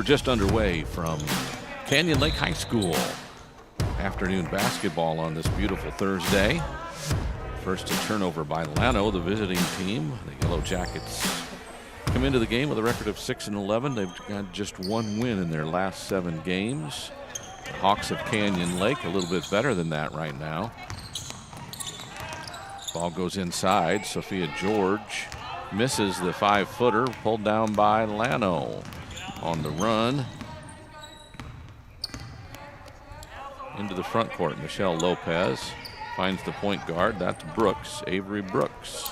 We're just underway from Canyon Lake High School. Afternoon basketball on this beautiful Thursday. First a turnover by LLano, the visiting team. The Yellow Jackets come into the game with a record of 6-11. They've got just one win in their last 7 games. The Hawks of Canyon Lake a little bit better than that right now. Ball goes inside. Sophia George misses the 5-footer, pulled down by LLano. On the run into the front court, Michelle Lopez finds the point guard. That's Brooks, Avery Brooks.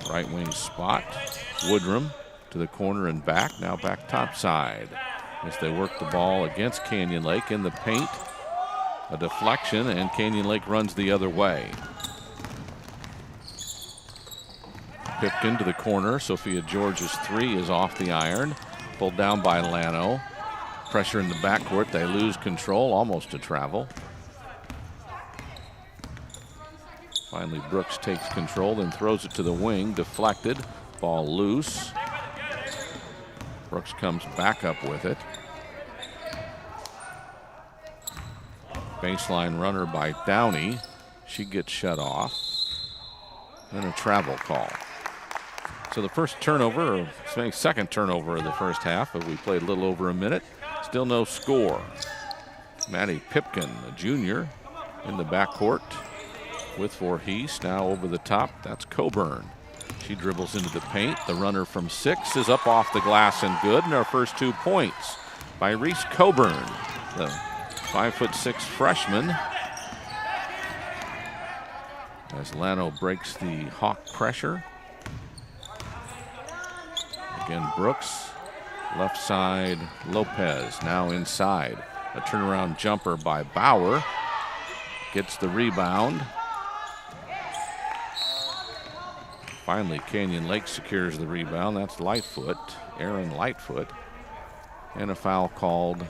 Right wing spot. Woodrum to the corner and back. Now back top side as they work the ball against Canyon Lake in the paint. A deflection, and Canyon Lake runs the other way. Pipkin to the corner. Sophia George's 3 is off the iron. Pulled down by LLano. Pressure in the backcourt. They lose control, almost a travel. Finally, Brooks takes control, then throws it to the wing. Deflected. Ball loose. Brooks comes back up with it. Baseline runner by Downey. She gets shut off. And a travel call. So the first turnover, or second turnover of the first half, but we played a little over a minute. Still no score. Maddie Pipkin, a junior, in the backcourt with Voorhees. Now over the top, that's Coburn. She dribbles into the paint. The runner from 6 is up off the glass and good. And our first 2 points by Reese Coburn, the 5'6" freshman. As LLano breaks the Hawk pressure. Again, Brooks, left side, Lopez, now inside. A turnaround jumper by Bauer. Gets the rebound. Finally, Canyon Lake secures the rebound. That's Lightfoot, Aaron Lightfoot. And a foul called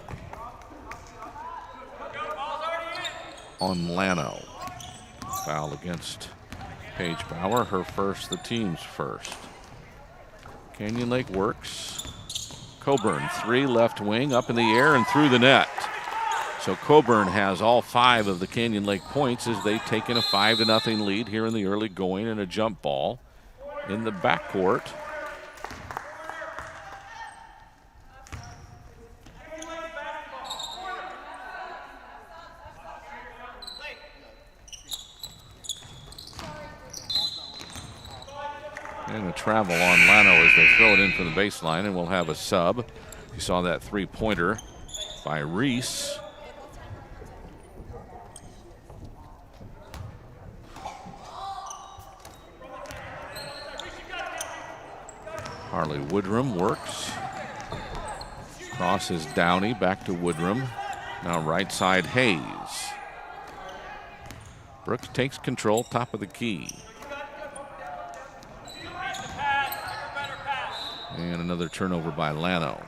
on LLano. Foul against Paige Bauer, her first, the team's first. Canyon Lake works. Coburn, 3 left wing, up in the air and through the net. So Coburn has all 5 of the Canyon Lake points as they've taken a 5-0 lead here in the early going, and a jump ball in the backcourt. And a travel on LLano as they throw it in from the baseline, and we'll have a sub. You saw that 3-pointer by Reese. Harley Woodrum works. Crosses Downey, back to Woodrum. Now right side Hayes. Brooks takes control, top of the key. And another turnover by LLano.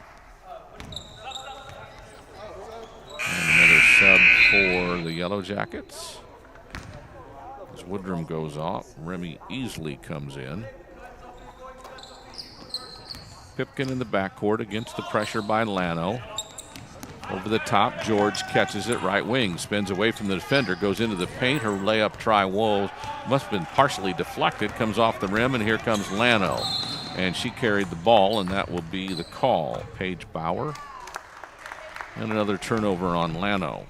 And another sub for the Yellow Jackets. As Woodrum goes off, Remy easily comes in. Pipkin in the backcourt against the pressure by LLano. Over the top, George catches it, right wing, spins away from the defender, goes into the paint. Her layup try must have been partially deflected, comes off the rim, and here comes LLano. And she carried the ball, and that will be the call. Paige Bauer. And another turnover on LLano.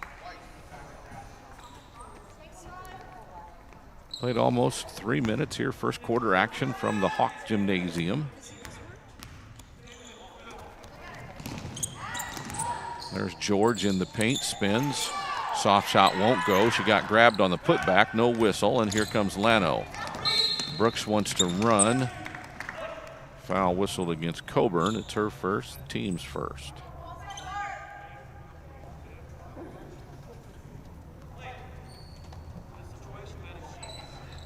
Played almost 3 minutes here. First quarter action from the Hawk Gymnasium. There's George in the paint, spins. Soft shot won't go. She got grabbed on the putback, no whistle, and here comes LLano. Brooks wants to run. Foul whistled against Coburn. It's her first, team's first.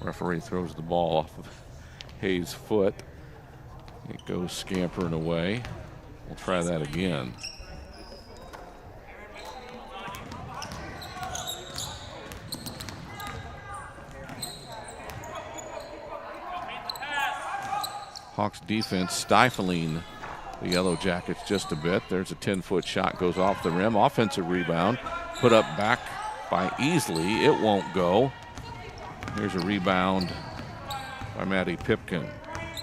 Referee throws the ball off of Hayes' foot. It goes scampering away. We'll try that again. Hawks defense stifling the Yellow Jackets just a bit. There's a 10-foot shot, goes off the rim. Offensive rebound, put up back by Easley. It won't go. Here's a rebound by Maddie Pipkin.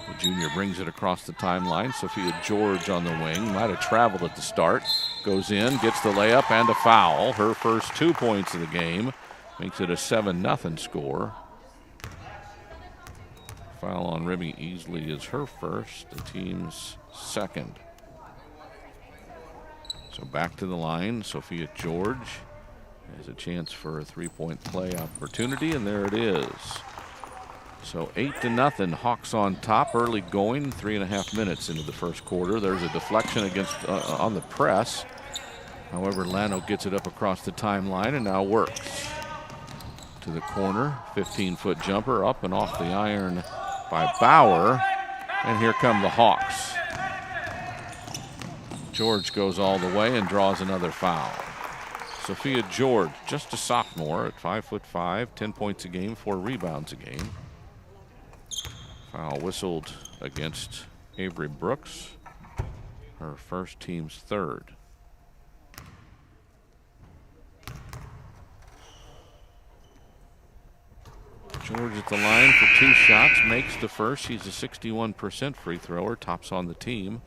The junior brings it across the timeline. Sophia George on the wing. Might have traveled at the start. Goes in, gets the layup and a foul. Her first 2 points of the game. Makes it a 7-0 score. Foul on Remy Easley is her first, the team's second. So back to the line. Sophia George has a chance for a three-point play opportunity, and there it is. So 8-0, Hawks on top, early going, 3.5 minutes into the first quarter. There's a deflection against on the press. However, LLano gets it up across the timeline and now works. To the corner, 15-foot jumper up and off the iron by Bauer. And here come the Hawks. George goes all the way and draws another foul. Sophia George, just a sophomore at 5'5", 10 points a game, 4 rebounds a game. Foul whistled against Avery Brooks, her first, team's third. George at the line for 2 shots, makes the first. She's a 61% free thrower, tops on the team.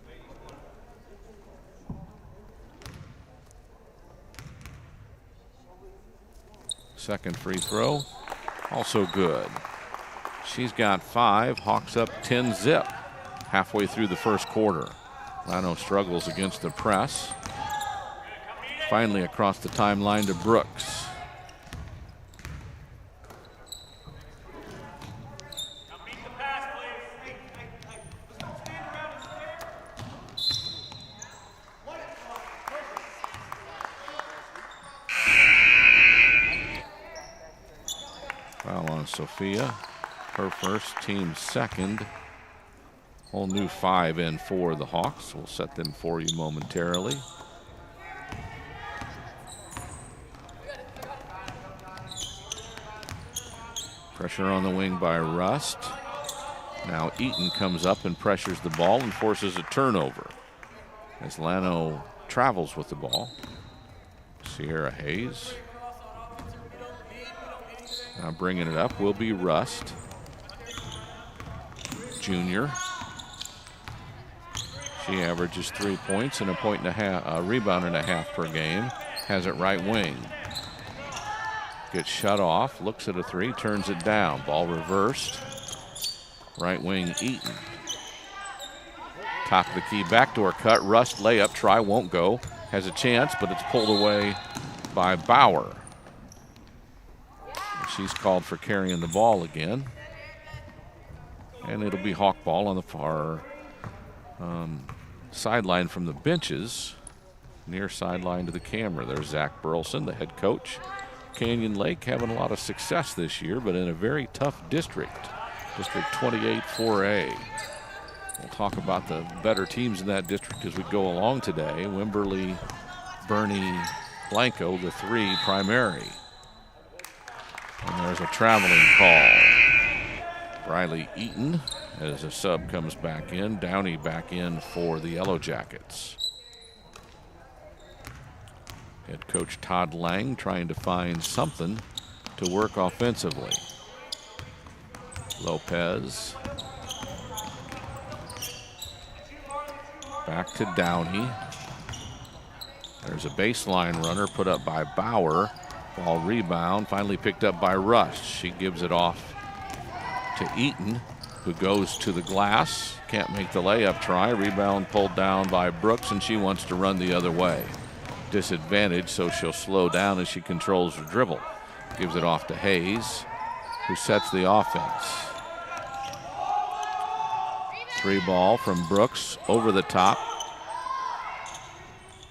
Second free throw, also good. She's got 5, Hawks up 10-zip halfway through the first quarter. LLano struggles against the press. Finally across the timeline to Brooks. Foul on Sophia. Her first, team second. Whole new 5 in for the Hawks. We'll set them for you momentarily. Pressure on the wing by Rust. Now Eaton comes up and pressures the ball and forces a turnover as LLano travels with the ball. Sierra Hayes. Now bringing it up will be Rust. Junior. She averages 3 points and a rebound and a half per game. Has it right wing. Gets shut off, looks at a 3, turns it down. Ball reversed. Right wing Eaton. Top of the key, backdoor cut. Rust layup, try, won't go. Has a chance, but it's pulled away by Bauer. She's called for carrying the ball again. And it'll be Hawk ball on the far sideline from the benches. Near sideline to the camera. There's Zach Burleson, the head coach. Canyon Lake having a lot of success this year, but in a very tough district. District 28 4A. We'll talk about the better teams in that district as we go along today. Wimberley, Bernie, Blanco, the 3 primary. And there's a traveling call. Briley Eaton, as a sub, comes back in. Downey back in for the Yellow Jackets. Head coach Todd Lang trying to find something to work offensively. Lopez. Back to Downey. There's a baseline runner put up by Bauer. Ball rebound, finally picked up by Rust. She gives it off to Eaton, who goes to the glass. Can't make the layup try. Rebound pulled down by Brooks, and she wants to run the other way. Disadvantage, so she'll slow down as she controls the dribble. Gives it off to Hayes, who sets the offense. 3 ball from Brooks over the top.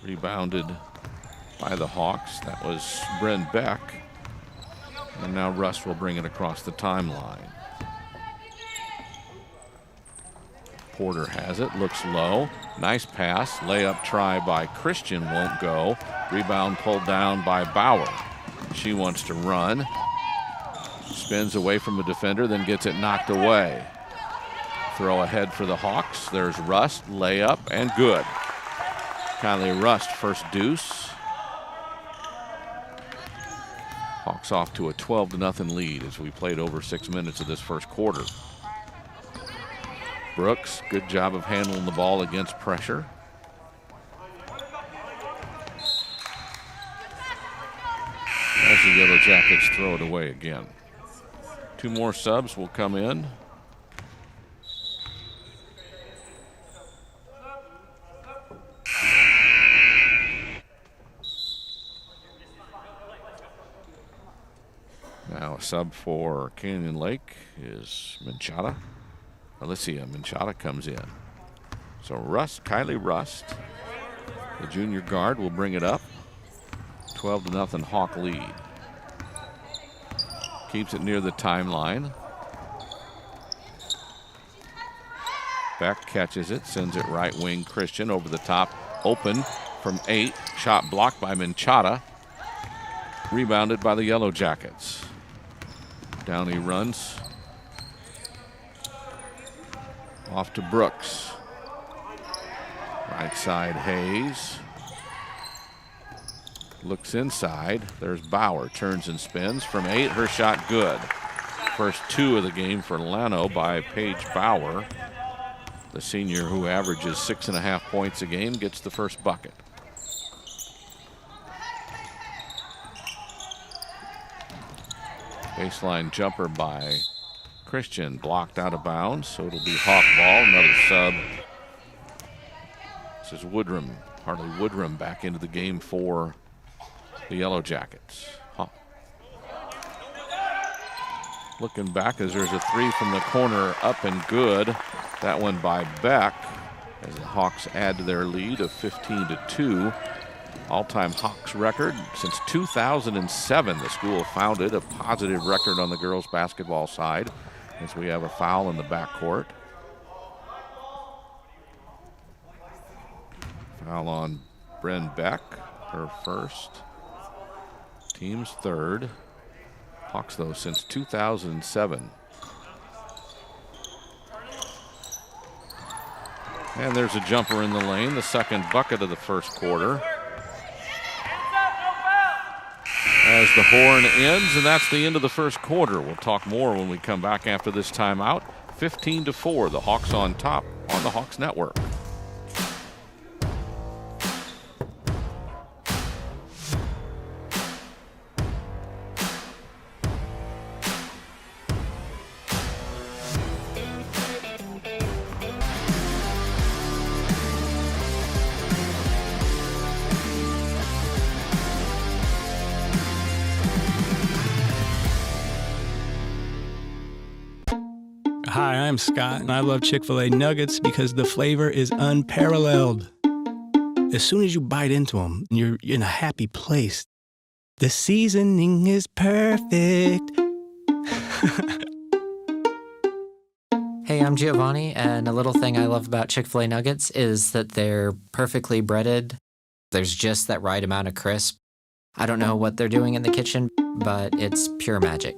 Rebounded by the Hawks. That was Bryn Beck. And now Rust will bring it across the timeline. Porter has it, looks low. Nice pass, layup try by Christian, won't go. Rebound pulled down by Bauer. She wants to run. Spins away from a defender, then gets it knocked away. Throw ahead for the Hawks. There's Rust, layup, and good. Kylie Rust, first deuce. Hawks off to a 12-0 lead as we played over 6 minutes of this first quarter. Brooks, good job of handling the ball against pressure. As the Yellow Jackets throw it away again. 2 more subs will come in. Now a sub for Canyon Lake is Minchada. Alicia Minchada comes in. So Kylie Rust, the junior guard, will bring it up. 12-0 Hawk lead. Keeps it near the timeline. Beck catches it, sends it right wing. Christian over the top, open from 8. Shot blocked by Minchada. Rebounded by the Yellow Jackets. Down he runs. Off to Brooks. Right side Hayes. Looks inside. There's Bauer. Turns and spins from 8. Her shot good. First 2 of the game for LLano by Paige Bauer. The senior who averages 6.5 points a game gets the first bucket. Baseline jumper by Christian, blocked out of bounds, so it'll be Hawk ball. Another sub. This is Woodrum, Harley Woodrum, back into the game for the Yellow Jackets. Looking back as there's a 3 from the corner, up and good. That one by Beck as the Hawks add to their lead of 15-2. All-time Hawks record since 2007. The school founded a positive record on the girls basketball side as we have a foul in the backcourt. Foul on Bren Beck, her first, team's third. Hawks, though, since 2007. And there's a jumper in the lane, the second bucket of the first quarter. As the horn ends, and that's the end of the first quarter. We'll talk more when we come back after this timeout. 15-4, the Hawks on top on the Hawks Network. Hi, I'm Scott, and I love Chick-fil-A nuggets because the flavor is unparalleled. As soon as you bite into them, you're in a happy place. The seasoning is perfect. Hey, I'm Giovanni, and a little thing I love about Chick-fil-A nuggets is that they're perfectly breaded. There's just that right amount of crisp. I don't know what they're doing in the kitchen, but it's pure magic.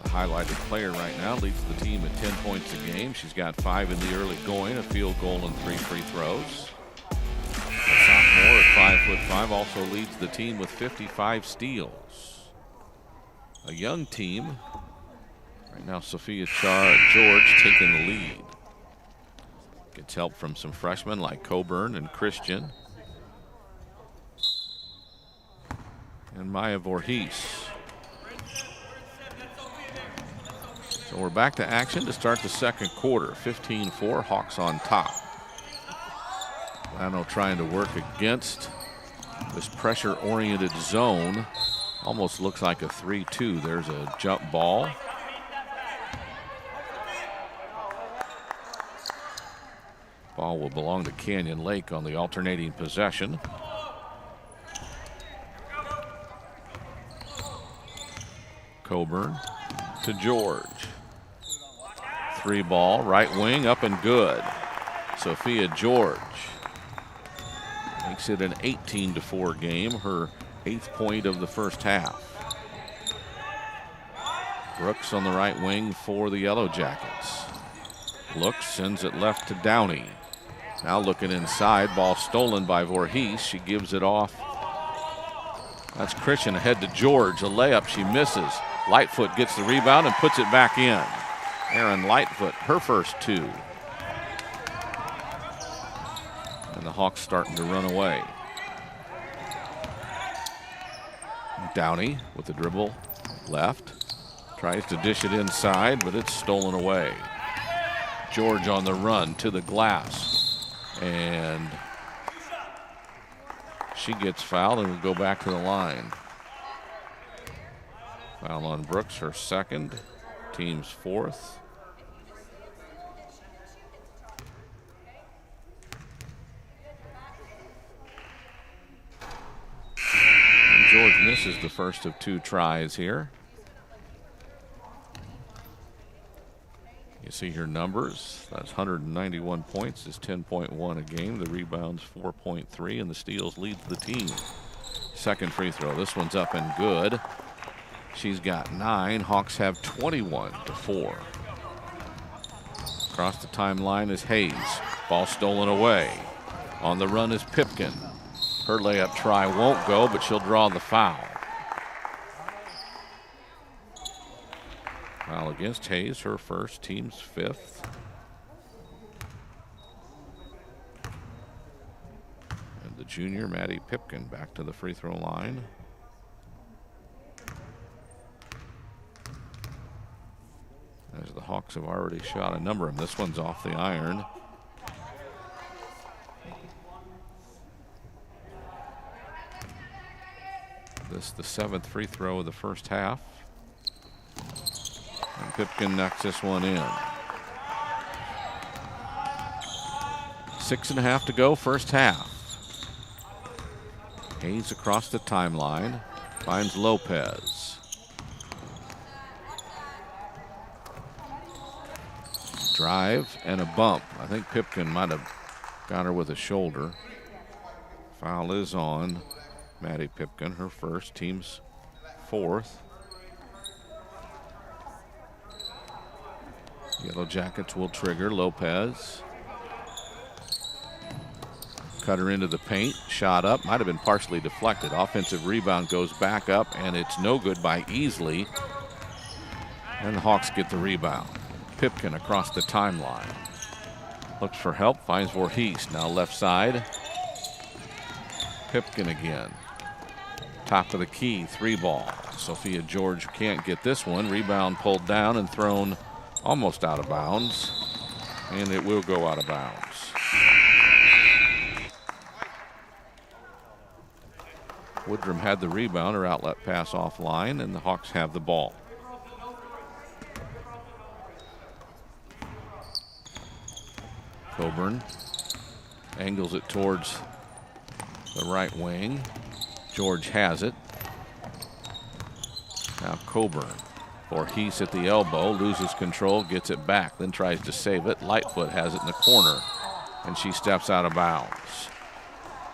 Highlighted player right now, leads the team at 10 points a game. She's got 5 in the early going, a field goal and 3 free throws. The sophomore at 5'5" also leads the team with 55 steals. A young team. Right now, Sophia George taking the lead. Gets help from some freshmen like Coburn and Christian. And Maya Voorhees. So we're back to action to start the second quarter. 15-4, Hawks on top. LLano trying to work against this pressure-oriented zone. Almost looks like a 3-2. There's a jump ball. Ball will belong to Canyon Lake on the alternating possession. Coburn to George. 3 ball, right wing, up and good. Sophia George makes it an 18-4 game. Her 8th point of the first half. Brooks on the right wing for the Yellow Jackets. Looks, sends it left to Downey. Now looking inside, ball stolen by Voorhees. She gives it off. That's Christian ahead to George. A layup, she misses. Lightfoot gets the rebound and puts it back in. Aaron Lightfoot, her first 2. And the Hawks starting to run away. Downey with the dribble left. Tries to dish it inside, but it's stolen away. George on the run to the glass. And she gets fouled and will go back to the line. Foul on Brooks, her second, team's 4th. And George misses the first of 2 tries here. You see her numbers. That's 191 points, is 10.1 a game. The rebounds 4.3, and the steals leads the team. Second free throw. This one's up and good. She's got 9. Hawks have 21-4. Across the timeline is Hayes. Ball stolen away. On the run is Pipkin. Her layup try won't go, but she'll draw the foul. Foul against Hayes, her first, team's 5th. And the junior, Maddie Pipkin, back to the free throw line. As the Hawks have already shot a number of them. This one's off the iron. This is the 7th free throw of the first half. And Pipkin knocks this one in. 6.5 to go, first half. Hayes across the timeline, finds Lopez. Drive and a bump. I think Pipkin might have got her with a shoulder. Foul is on Maddie Pipkin, her first, team's 4th. Yellow Jackets will trigger. Lopez. Cut her into the paint. Shot up. Might have been partially deflected. Offensive rebound goes back up, and it's no good by Easley. And the Hawks get the rebound. Pipkin across the timeline. Looks for help. Finds Voorhees. Now left side. Pipkin again. Top of the key. 3 ball. Sophia George can't get this one. Rebound pulled down and thrown almost out of bounds, and it will go out of bounds. Woodrum had the rebound, her outlet pass offline, and the Hawks have the ball. Coburn angles it towards the right wing. George has it. Now Coburn. Voorhees at the elbow, loses control, gets it back, then tries to save it. Lightfoot has it in the corner, and she steps out of bounds.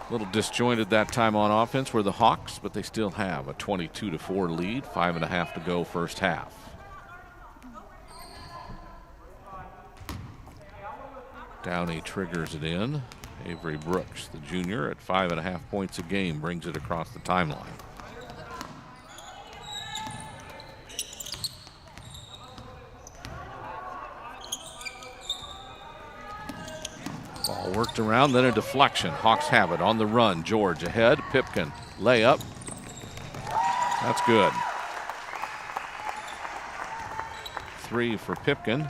A little disjointed that time on offense were the Hawks, but they still have a 22-4 lead, 5.5 to go first half. Downey triggers it in. Avery Brooks, the junior, at 5.5 points a game, brings it across the timeline. Ball worked around, then a deflection. Hawks have it on the run. George ahead. Pipkin, layup. That's good. 3 for Pipkin.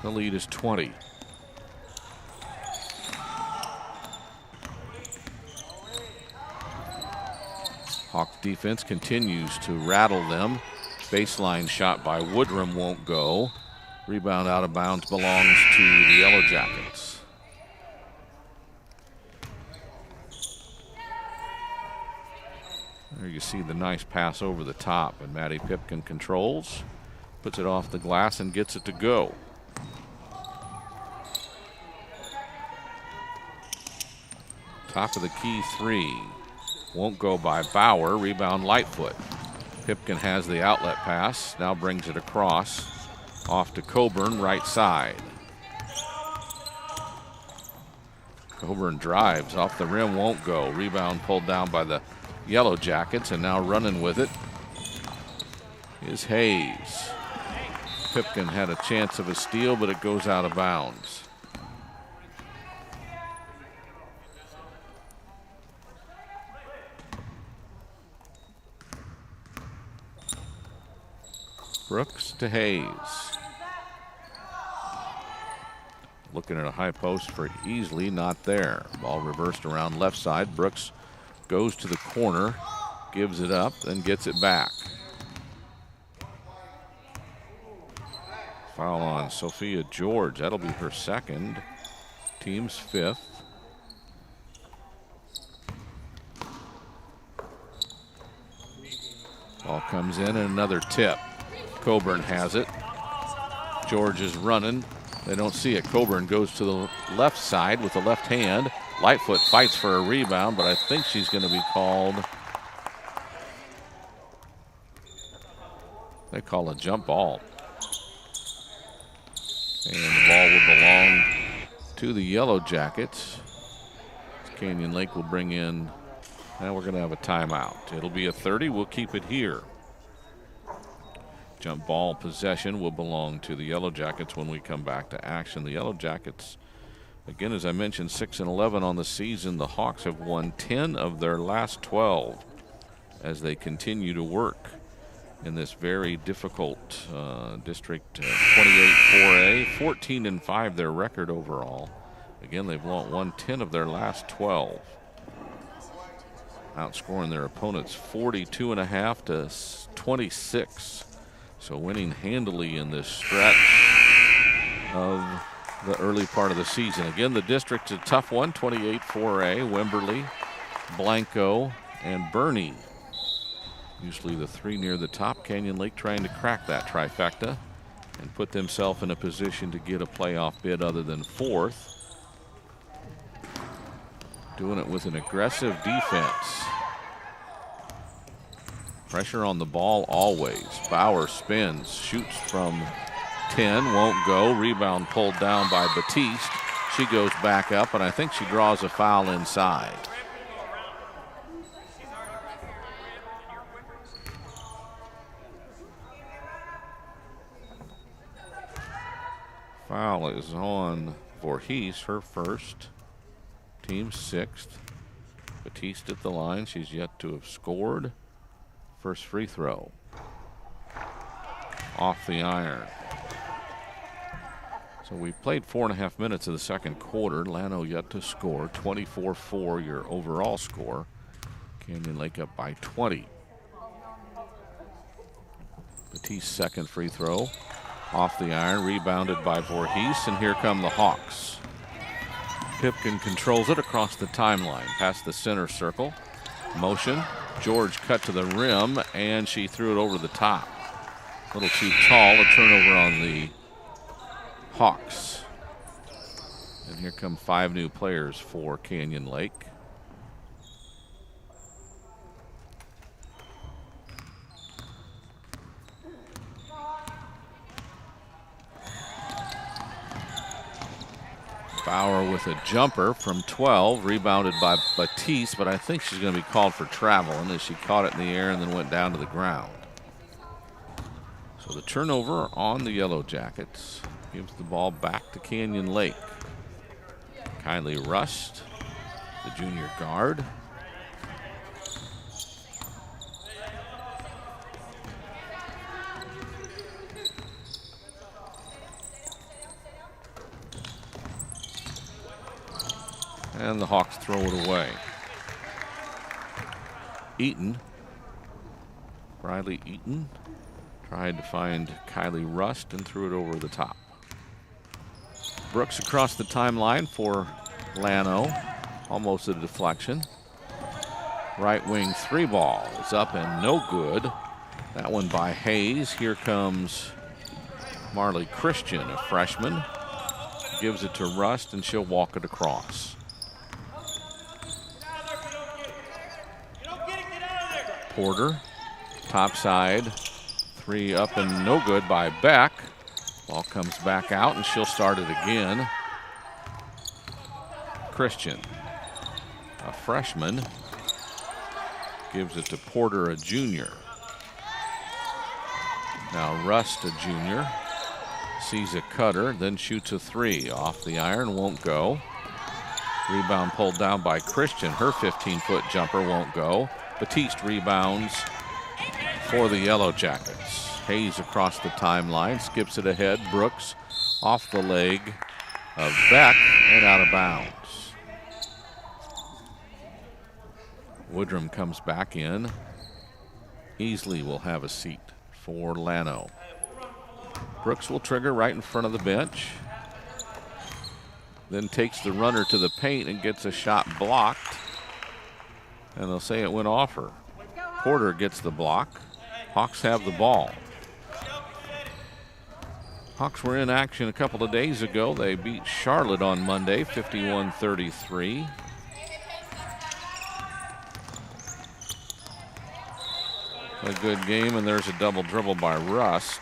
The lead is 20. Hawks defense continues to rattle them. Baseline shot by Woodrum won't go. Rebound out of bounds belongs to the Yellow Jackets. There you see the nice pass over the top, and Maddie Pipkin controls, puts it off the glass and gets it to go. Top of the key three. Won't go by Bauer. Rebound Lightfoot. Pipkin has the outlet pass. Now brings it across. Off to Coburn, right side. Coburn drives off the rim, won't go. Rebound pulled down by the Yellow Jackets, and now running with it is Hayes. Pipkin had a chance of a steal, but it goes out of bounds. Brooks to Hayes. Looking at a high post for Easley, not there. Ball reversed around left side. Brooks goes to the corner, gives it up, then gets it back. Foul on Sophia George. That'll be her second. Team's fifth. Ball comes in and another tip. Coburn has it. George is running. They don't see it. Coburn goes to the left side with the left hand. Lightfoot fights for a rebound, but I think she's going to be called. They call a jump ball. And the ball will belong to the Yellow Jackets. Canyon Lake will bring in. Now we're going to have a timeout. It'll be a 30. We'll keep it here. Jump ball possession will belong to the Yellow Jackets when we come back to action. The Yellow Jackets, again, as I mentioned, 6-11 on the season. The Hawks have won 10 of their last 12 as they continue to work in this very difficult District 28 4A. 14-5 their record overall. Again, they've won 10 of their last 12. Outscoring their opponents 42.5 to 26. So winning handily in this stretch of the early part of the season. Again, the district's a tough one, 28 4A, Wimberley, Blanco, and Bernie. Usually the three near the top. Canyon Lake trying to crack that trifecta and put themselves in a position to get a playoff bid other than fourth. Doing it with an aggressive defense. Pressure on the ball always. Bauer spins, shoots from 10, won't go. Rebound pulled down by Batiste. She goes back up, and I think she draws a foul inside. Foul is on Voorhees, her first. Team sixth. Batiste at the line. She's yet to have scored. First free throw. Off the iron. So we played 4.5 minutes of the second quarter. LLano yet to score. 24-4 your overall score. Canyon Lake up by 20. Batiste's second free throw. Off the iron, rebounded by Voorhees, and here come the Hawks. Pipkin controls it across the timeline, past the center circle. Motion. George cut to the rim, and she threw it over the top. A little too tall, a turnover on the Hawks. And here come 5 new players for Canyon Lake. Bauer with a jumper from 12, rebounded by Batiste, but I think she's going to be called for traveling as she caught it in the air and then went down to the ground. So the turnover on the Yellow Jackets gives the ball back to Canyon Lake. Kylie Rust, the junior guard. And the Hawks throw it away. Eaton, Riley Eaton, tried to find Kylie Rust and threw it over the top. Brooks across the timeline for LLano. Almost a deflection. Right wing three ball is up and no good. That one by Hayes. Here comes Marley Christian, a freshman. Gives it to Rust and she'll walk it across. Porter, top side, 3 up and no good by Beck. Ball comes back out and she'll start it again. Christian, a freshman, gives it to Porter, a junior. Now Rust, a junior, sees a cutter, then shoots a 3. Off the iron, won't go. Rebound pulled down by Christian. Her 15-foot jumper won't go. Batiste rebounds for the Yellow Jackets. Hayes across the timeline, skips it ahead. Brooks off the leg of Beck and out of bounds. Woodrum comes back in. Easley will have a seat for LLano. Brooks will trigger right in front of the bench. Then takes the runner to the paint and gets a shot blocked. And they'll say it went off her. Porter gets the block. Hawks have the ball. Hawks were in action a couple of days ago. They beat Charlotte on Monday, 51-33. A good game, and there's a double dribble by Rust.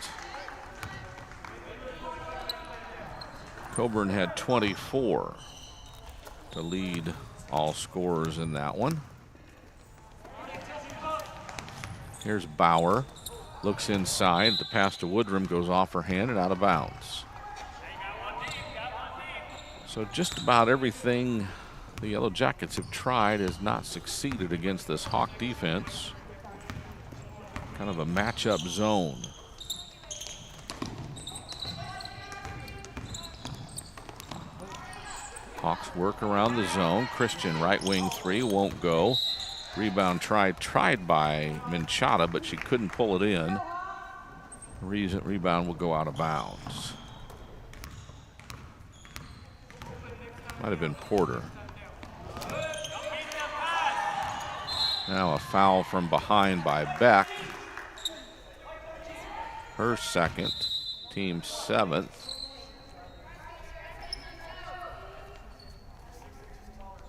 Coburn had 24 to lead all scorers in that one. Here's Bauer. Looks inside. The pass to Woodrum goes off her hand and out of bounds. So just about everything the Yellow Jackets have tried has not succeeded against this Hawk defense. Kind of a matchup zone. Hawks work around the zone. Christian, right wing 3, won't go. Rebound tried by Minchada, but she couldn't pull it in. Rebound will go out of bounds. Might have been Porter. Now a foul from behind by Beck. Her second, team 7th.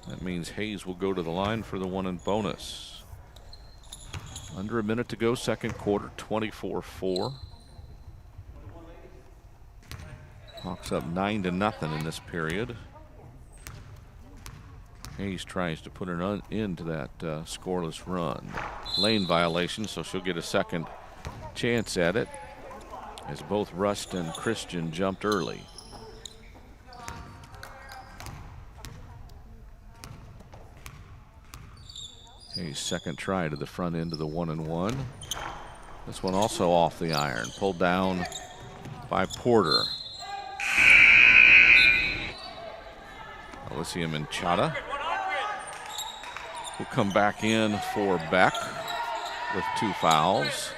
That means Hayes will go to the line for the 1 and bonus. Under a minute to go, second quarter, 24-4. Hawks up 9-0 in this period. Hayes tries to put an end to that scoreless run. Lane violation, so she'll get a second chance at it, as both Rust and Christian jumped early. Hayes' second try to the front end of the 1 and 1. This one also off the iron, pulled down by Porter. Alicia Minchada will come back in for Beck with 2 fouls.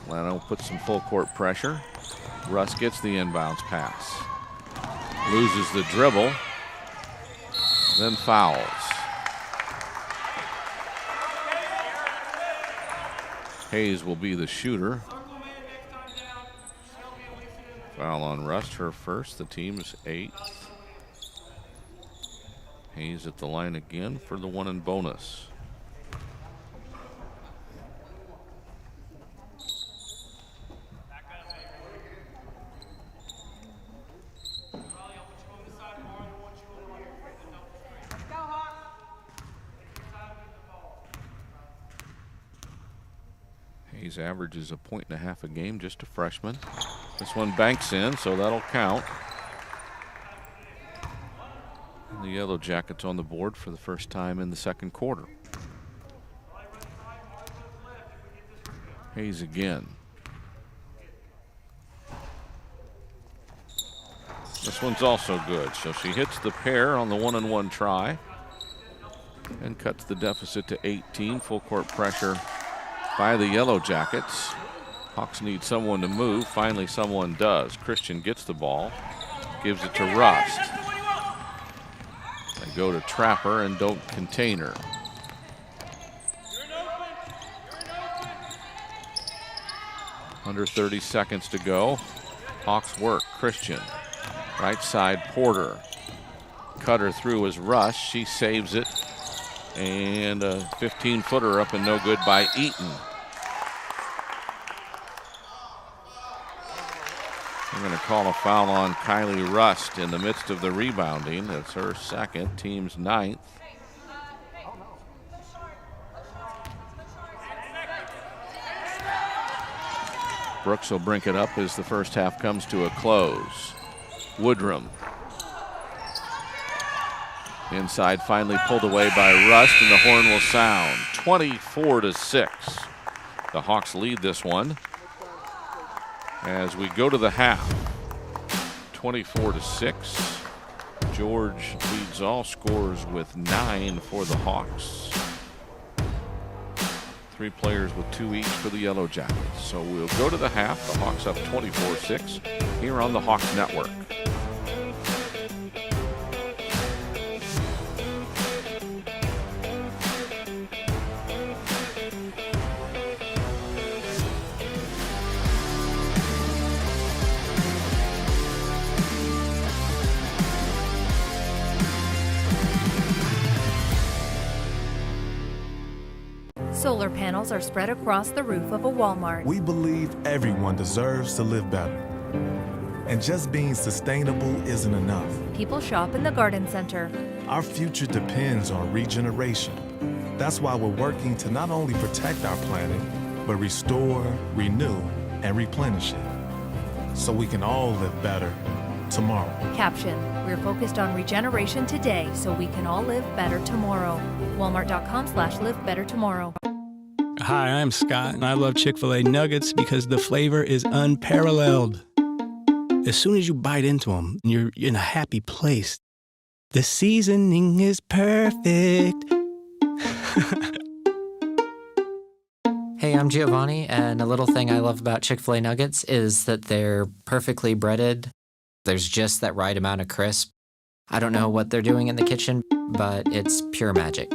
LLano puts some full court pressure. Russ gets the inbounds pass. Loses the dribble, then fouls. Hayes will be the shooter. Foul on Rust, her first. The team's 8th. Hayes at the line again for the 1 and bonus. Hayes averages a 1.5 a game, just a freshman. This one banks in, so that'll count. And the Yellow Jackets on the board for the first time in the second quarter. Hayes again. This one's also good, so she hits the pair on the 1 and 1 try and cuts the deficit to 18. Full court pressure by the Yellow Jackets. Hawks need someone to move. Finally, someone does. Christian gets the ball, gives it to Rust. They go to Trapper and don't contain her. Under 30 seconds to go. Hawks work. Christian. Right side, Porter. Cutter through is Rust. She saves it And a 15-footer up and no good by Eaton. We're going to call a foul on Kylie Rust in the midst of the rebounding. That's her second, team's ninth. Brooks will bring it up as the first half comes to a close. Woodrum. Inside, finally pulled away by Rust, and the horn will sound. 24-6. The Hawks lead this one as we go to the half. 24-6. George leads all scorers with 9 for the Hawks. 3 players with 2 each for the Yellow Jackets. So we'll go to the half. The Hawks up 24-6 here on the Hawks Network. Solar panels are spread across the roof of a Walmart. We believe everyone deserves to live better. And just being sustainable isn't enough. People shop in the garden center. Our future depends on regeneration. That's why we're working to not only protect our planet, but restore, renew, and replenish it. So we can all live better tomorrow. Caption: we're focused on regeneration today so we can all live better tomorrow. Walmart.com/livebettertomorrow. Hi, I'm Scott, and I love Chick-fil-A nuggets because the flavor is unparalleled. As soon as you bite into them, you're in a happy place. The seasoning is perfect. Hey, I'm Giovanni, and a little thing I love about Chick-fil-A nuggets is that they're perfectly breaded. There's just that right amount of crisp. I don't know what they're doing in the kitchen, but it's pure magic.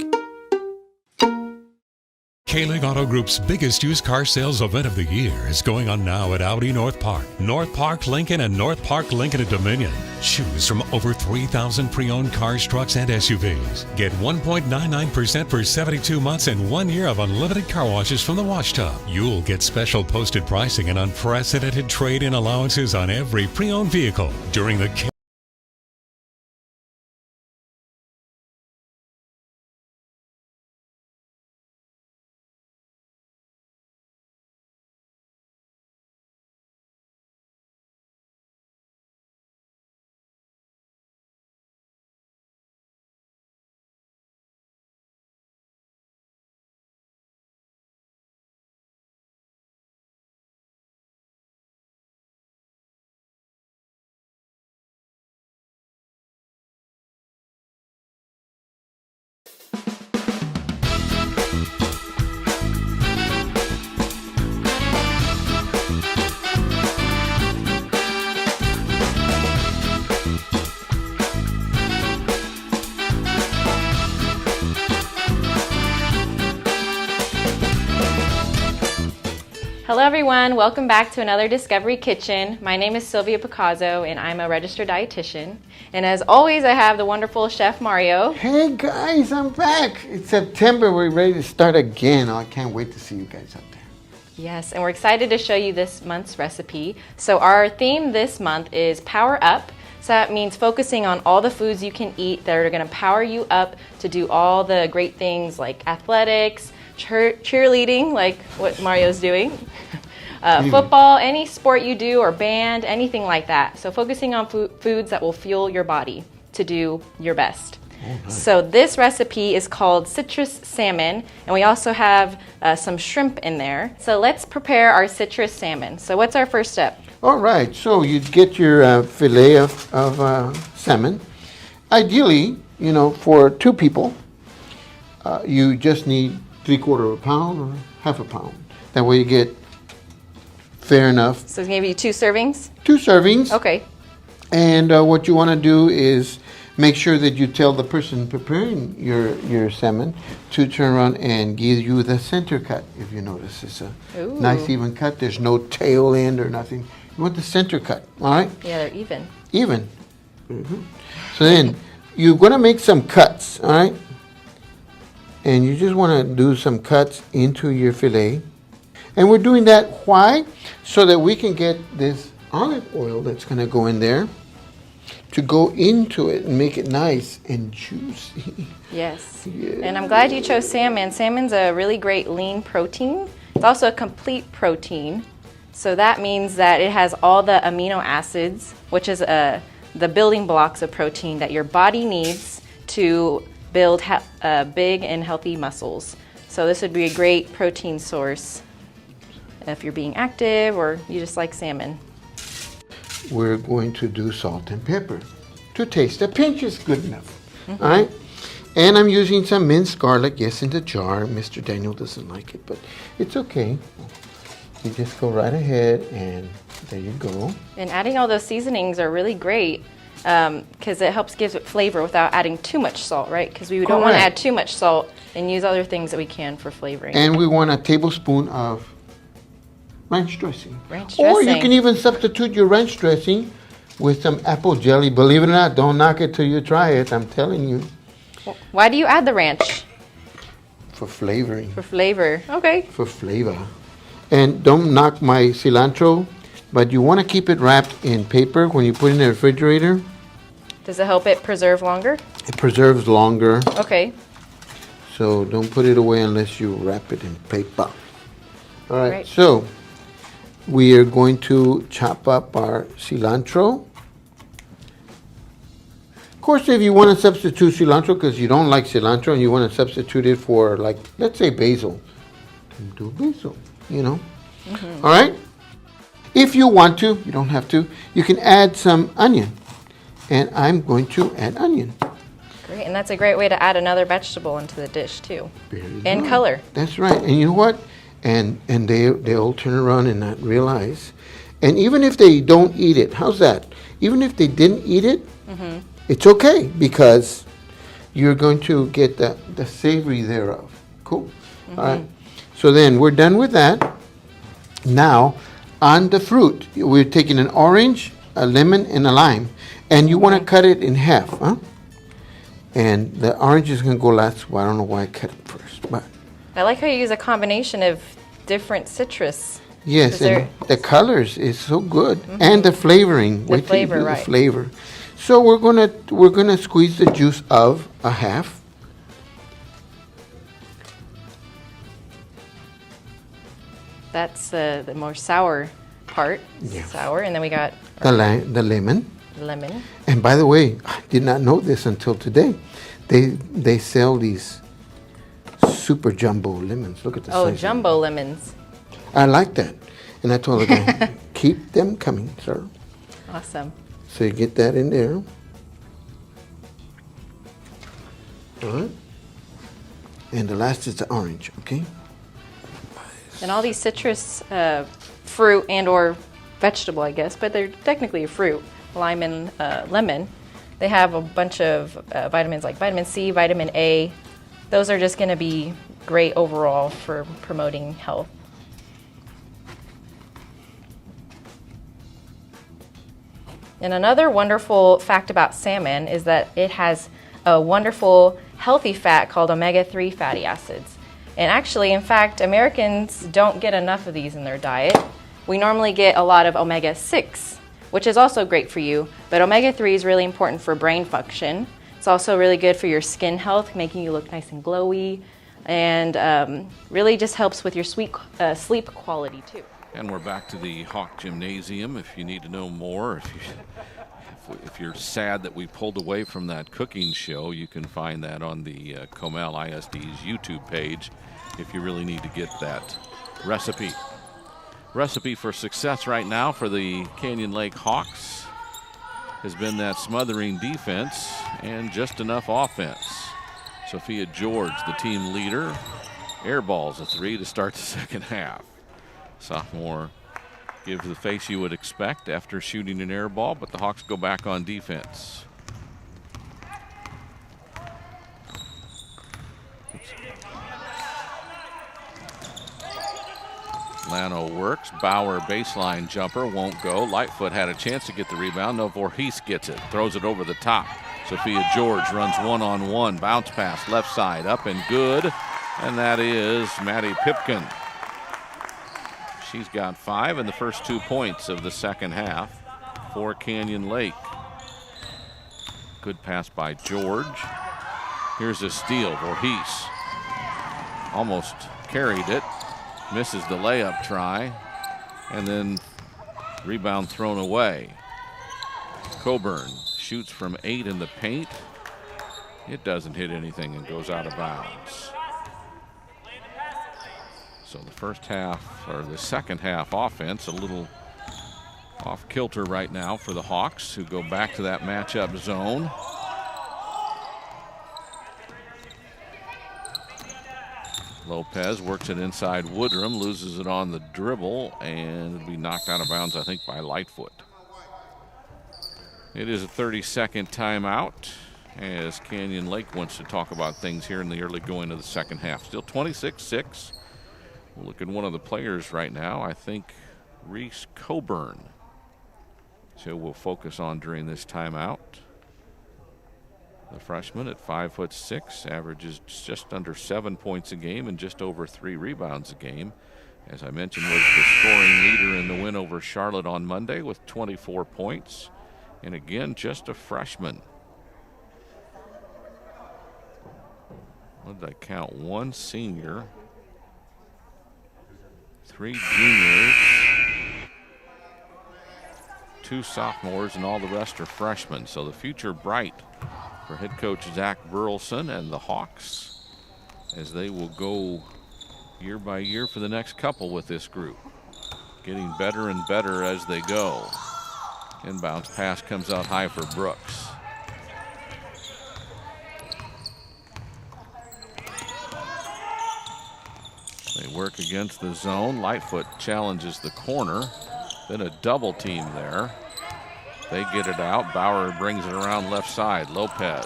K-Lig Auto Group's biggest used car sales event of the year is going on now at Audi North Park, North Park Lincoln, and North Park Lincoln at Dominion. Choose from over 3,000 pre-owned cars, trucks, and SUVs. Get 1.99% for 72 months and 1 year of unlimited car washes from the wash tub. You'll get special posted pricing and unprecedented trade-in allowances on every pre-owned vehicle during the Hello everyone, welcome back to another Discovery Kitchen. My name is Sylvia Picasso and I'm a registered dietitian. And as always, I have the wonderful Chef Mario. Hey guys, I'm back. It's September, we're ready to start again. Oh, I can't wait to see you guys out there. Yes, and we're excited to show you this month's recipe. So our theme this month is Power Up. So that means focusing on all the foods you can eat that are gonna power you up to do all the great things like athletics, cheerleading, like what Mario's doing, football, any sport you do, or band, anything like that. So focusing on foods that will fuel your body to do your best. Oh, nice. So this recipe is called citrus salmon, and we also have some shrimp in there. So let's prepare our citrus salmon. So what's our first step? All right, so you get your filet of salmon. Ideally, you know, for 2 people, you just need 3/4 of a pound or half a pound. That way you get fair enough. So maybe 2 servings? 2 servings. Okay. And what you want to do is make sure that you tell the person preparing your salmon to turn around and give you the center cut. If you notice, it's a nice even cut. There's no tail end or nothing. You want the center cut, all right? Yeah, they're even. Even. Mm-hmm. So then you're going to make some cuts, all right? And you just want to do some cuts into your filet. And we're doing that, why? So that we can get this olive oil that's going to go in there to go into it and make it nice and juicy. Yes. Yeah. And I'm glad you chose salmon. Salmon's a really great lean protein. It's also a complete protein. So that means that it has all the amino acids, which is the building blocks of protein that your body needs to build big and healthy muscles. So this would be a great protein source if you're being active or you just like salmon. We're going to do salt and pepper to taste. A pinch is good enough. All right? And I'm using some minced garlic, yes, in the jar. Mr. Daniel doesn't like it, but it's okay. You just go right ahead and there you go. And adding all those seasonings are really great because it helps give it flavor without adding too much salt, right? Because we don't want to add too much salt and use other things that we can for flavoring. And we want a tablespoon of ranch dressing. Ranch dressing. Or you can even substitute your ranch dressing with some apple jelly. Believe it or not, don't knock it till you try it. I'm telling you. Why do you add the ranch? For flavoring. For flavor. Okay. For flavor. And don't knock my cilantro, but you want to keep it wrapped in paper when you put it in the refrigerator. Does it help it preserve longer? It preserves longer. Okay. So don't put it away unless you wrap it in paper. All right. Right. So we are going to chop up our cilantro. Of course, if you want to substitute cilantro because you don't like cilantro and you want to substitute it for, like, let's say basil, do basil, you know. All right? If you want to, you don't have to, you can add some onion. And I'm going to add onion. Great, and that's a great way to add another vegetable into the dish too. Very And good. color. That's right. And you know what? And they'll turn around and not realize. And even if they don't eat it, how's that? Even if they didn't eat it, it's okay because you're going to get the savory thereof. Cool. All right. So then we're done with that. Now, on the fruit, we're taking an orange, a lemon, and a lime. And you want to cut it in half, huh? And the orange is going to go last. Well, I don't know why I cut it first, but I like how you use a combination of different citrus. yes, and the colors is so good, and the flavoring. The Wait till you flavor, do the right. flavor. So we're gonna squeeze the juice of a half. That's the more sour part. Yeah. Sour, and then we got The lemon. lemon. And by the way, I did not know this until today. They sell these super jumbo lemons. Look at the Oh, size. jumbo lemons. I like that. And I told the guy, keep them coming, sir. Awesome. So you get that in there. All right. And the last is the orange, okay? And all these citrus fruit and or vegetable, I guess, but they're technically a fruit, lime and lemon. They have a bunch of vitamins like vitamin C, vitamin A. Those are just going to be great overall for promoting health. And another wonderful fact about salmon is that it has a wonderful healthy fat called omega-3 fatty acids. And actually, in fact, Americans don't get enough of these in their diet. We normally get a lot of omega-6, which is also great for you, but omega-3 is really important for brain function. It's also really good for your skin health, making you look nice and glowy, and really just helps with your sleep quality too. And we're back to the Hawk Gymnasium. If you need to know more, if you're sad that we pulled away from that cooking show, you can find that on the Comel ISD's YouTube page if you really need to get that recipe. Recipe for success right now for the Canyon Lake Hawks has been that smothering defense and just enough offense. Sophia George, the team leader, airballs a 3 to start the second half. Sophomore gives the face you would expect after shooting an air ball, but the Hawks go back on defense. LLano works. Bauer baseline jumper won't go. Lightfoot had a chance to get the rebound. No, Voorhees gets it. Throws it over the top. Sophia George runs one-on-one, bounce pass left side, up and good, and that is Maddie Pipkin. She's got 5 in the first 2 points of the second half for Canyon Lake. Good pass by George. Here's a steal. Voorhees almost carried it, misses the layup try, and then rebound thrown away. Coburn shoots from 8 in the paint. It doesn't hit anything and goes out of bounds. So the first half, or the second half offense, a little off kilter right now for the Hawks, who go back to that matchup zone. Lopez works it inside Woodrum, loses it on the dribble, and it'll be knocked out of bounds, I think, by Lightfoot. It is a 30-second timeout as Canyon Lake wants to talk about things here in the early going of the second half. Still 26-6. We'll look at one of the players right now. I think Reese Coburn. So we'll focus on during this timeout. The freshman at 5'6", averages just under 7 points a game and just over 3 rebounds a game. As I mentioned, was the scoring leader in the win over Charlotte on Monday with 24 points. And again, just a freshman. What did I count? 1 senior, 3 juniors, 2 sophomores, and all the rest are freshmen. So the future bright for head coach Zach Burleson and the Hawks as they will go year by year for the next couple with this group, getting better and better as they go. Inbounds pass comes out high for Brooks. They work against the zone. Lightfoot challenges the corner. Then a double team there. They get it out. Bauer brings it around left side. Lopez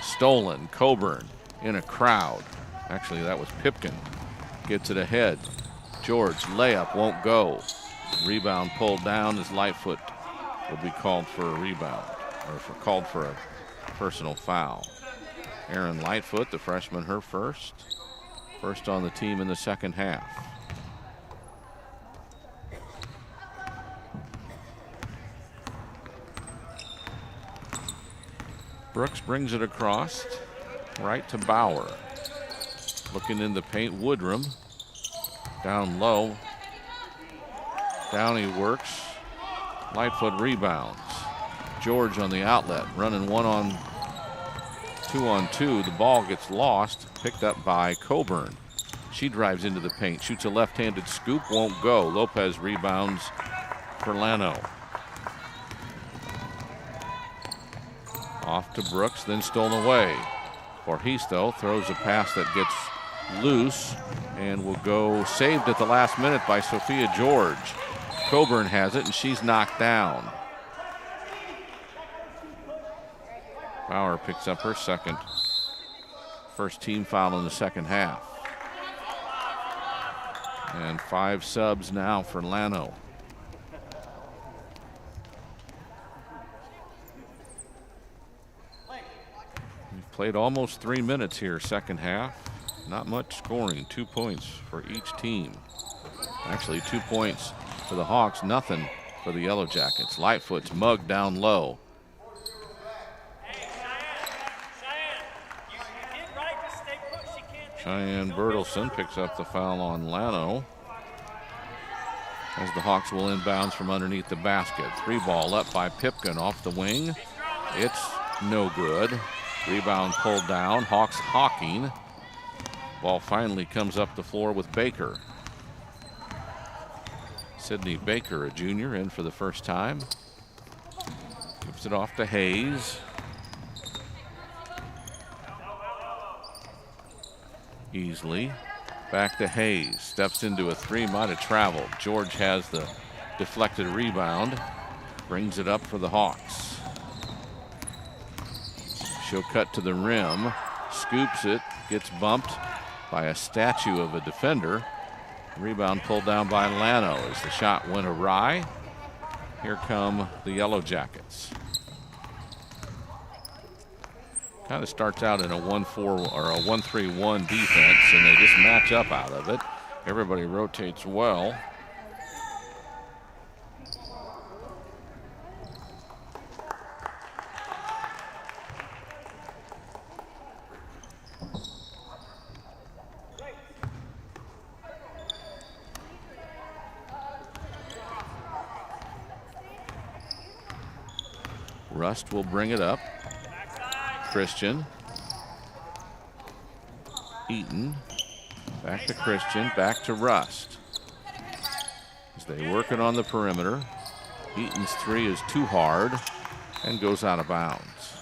stolen. Coburn in a crowd. Actually, that was Pipkin. Gets it ahead. George layup won't go. Rebound pulled down as Lightfoot will be called for a rebound, or called for a personal foul. Aaron Lightfoot, the freshman, her first on the team in the second half. Brooks brings it across right to Bauer. Looking in the paint, Woodrum down low. Downey works. Lightfoot rebounds. George on the outlet, running 2-on-2. The ball gets lost, picked up by Coburn. She drives into the paint, shoots a left-handed scoop, won't go. Lopez rebounds for LLano. Off to Brooks, then stolen away. Voorhees, though, throws a pass that gets loose and will go saved at the last minute by Sophia George. Coburn has it, and she's knocked down. Bauer picks up her first team foul in the second half. And 5 subs now for LLano. We've played almost 3 minutes here, second half. Not much scoring, 2 points for each team. Actually, 2 points for the Hawks, nothing for the Yellow Jackets. Lightfoot's mugged down low. Cheyenne Bertelson picks up the foul on LLano as the Hawks will inbounds from underneath the basket. 3 ball up by Pipkin off the wing. It's no good. Rebound pulled down. Hawks hawking. Ball finally comes up the floor with Baker. Sydney Baker, a junior, in for the first time. Gives it off to Hayes. Easily back to Hayes. Steps into a 3, might have traveled. George has the deflected rebound. Brings it up for the Hawks. She'll cut to the rim. Scoops it. Gets bumped by a statue of a defender. Rebound pulled down by LLano as the shot went awry. Here come the Yellow Jackets. Kind of starts out in a 1-4 or a 1-3-1 defense, and they just match up out of it. Everybody rotates well. Rust will bring it up. Christian. Eaton. Back to Christian. Back to Rust. As they work it on the perimeter. Eaton's three is too hard and goes out of bounds.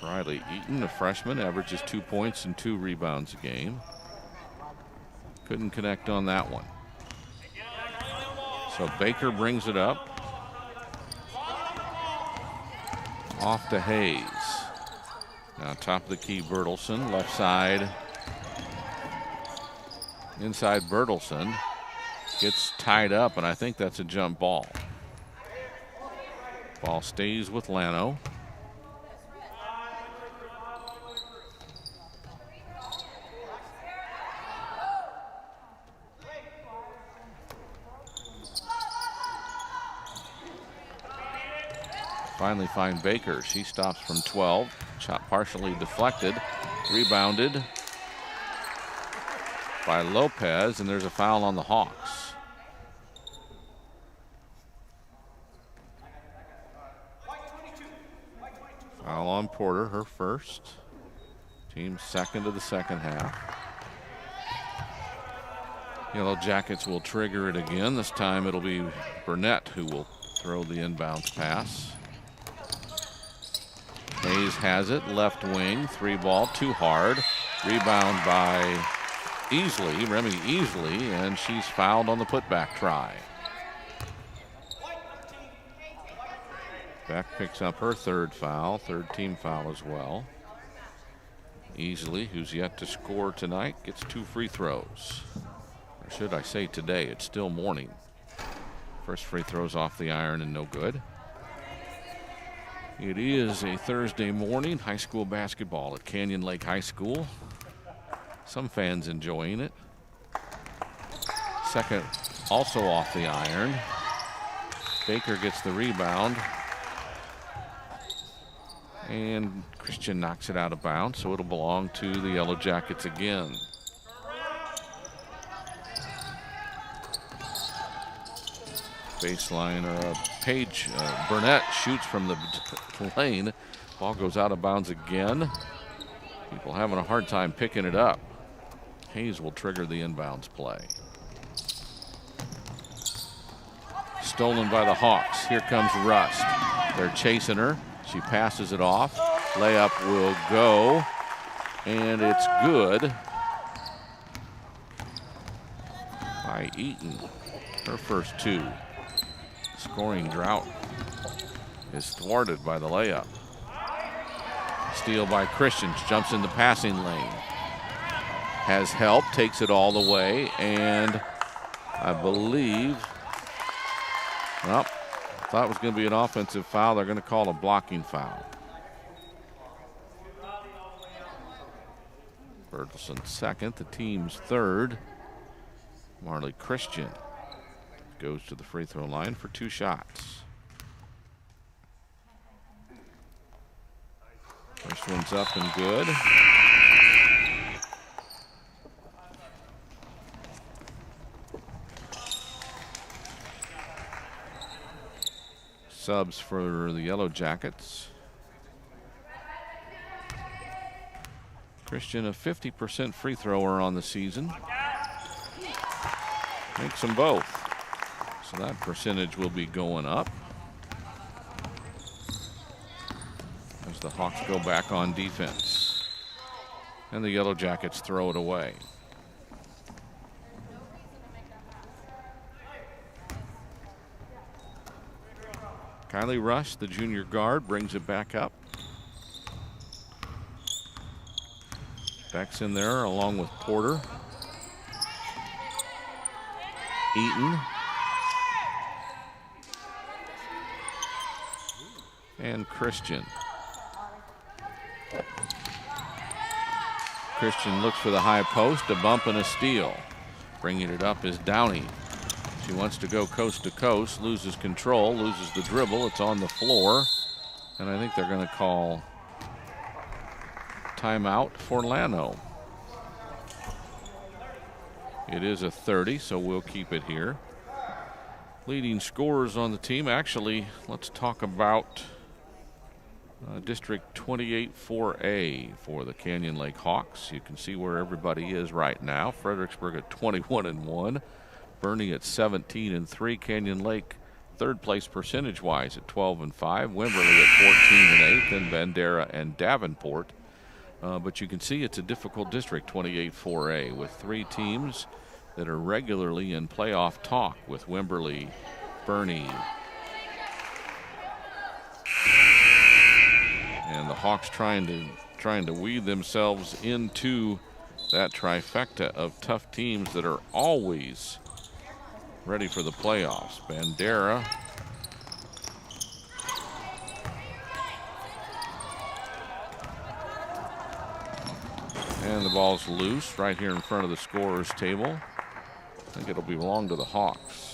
Riley Eaton, a freshman, averages 2 points and 2 rebounds a game. Couldn't connect on that one. So Baker brings it up. Off to Hayes. Now top of the key, Bertelsen, left side. Inside Bertelsen. Gets tied up, and I think that's a jump ball. Ball stays with LLano. Finally find Baker. She stops from 12. Shot partially deflected. Rebounded by Lopez, and there's a foul on the Hawks. Foul on Porter, her first. Team second of the second half. Yellow Jackets will trigger it again. This time it'll be Burnett who will throw the inbounds pass. Hayes has it, left wing, 3-ball, too hard. Rebound by Remy Easley, and she's fouled on the putback try. Beck picks up her third foul, third team foul as well. Easley, who's yet to score tonight, gets 2 free throws. Or should I say today, it's still morning. First free throw's off the iron and no good. It is a Thursday morning, high school basketball at Canyon Lake High School. Some fans enjoying it. Second also off the iron. Baker gets the rebound. And Christian knocks it out of bounds, so it'll belong to the Yellow Jackets again. Baseline, Burnett shoots from the lane. Ball goes out of bounds again. People having a hard time picking it up. Hayes will trigger the inbounds play. Stolen by the Hawks. Here comes Rust. They're chasing her. She passes it off. Layup will go, and it's good by Eaton. Her first 2. Scoring drought is thwarted by the layup. Steal by Christian, jumps in the passing lane. Has help, takes it all the way, and I believe, well, thought it was going to be an offensive foul. They're going to call a blocking foul. Bertelsen second, the team's third. Marley Christian goes to the free throw line for 2 shots. First one's up and good. Subs for the Yellow Jackets. Christian, a 50% free thrower on the season. Makes them both. So that percentage will be going up as the Hawks go back on defense. And the Yellow Jackets throw it away. Kylie Rush, the junior guard, brings it back up. Beck's in there along with Porter. Eaton. and Christian. Christian looks for the high post, a bump and a steal. Bringing it up is Downey. She wants to go coast to coast, loses control, loses the dribble. It's on the floor, and I think they're going to call timeout for LLano. It is a 30, so we'll keep it here. Leading scorers on the team. Actually, let's talk about District 28 4A for the Canyon Lake Hawks. You can see where everybody is right now. Fredericksburg at 21-1, Bernie at 17-3, Canyon Lake third place percentage-wise at 12-5, Wimberley at 14-8, then Bandera and Davenport. But you can see it's a difficult district, 28 4A, with three teams that are regularly in playoff talk with Wimberley, Bernie, and the Hawks trying to weave themselves into that trifecta of tough teams that are always ready for the playoffs. Bandera and the ball's loose right here in front of the scorer's table. I think it'll belong to the Hawks.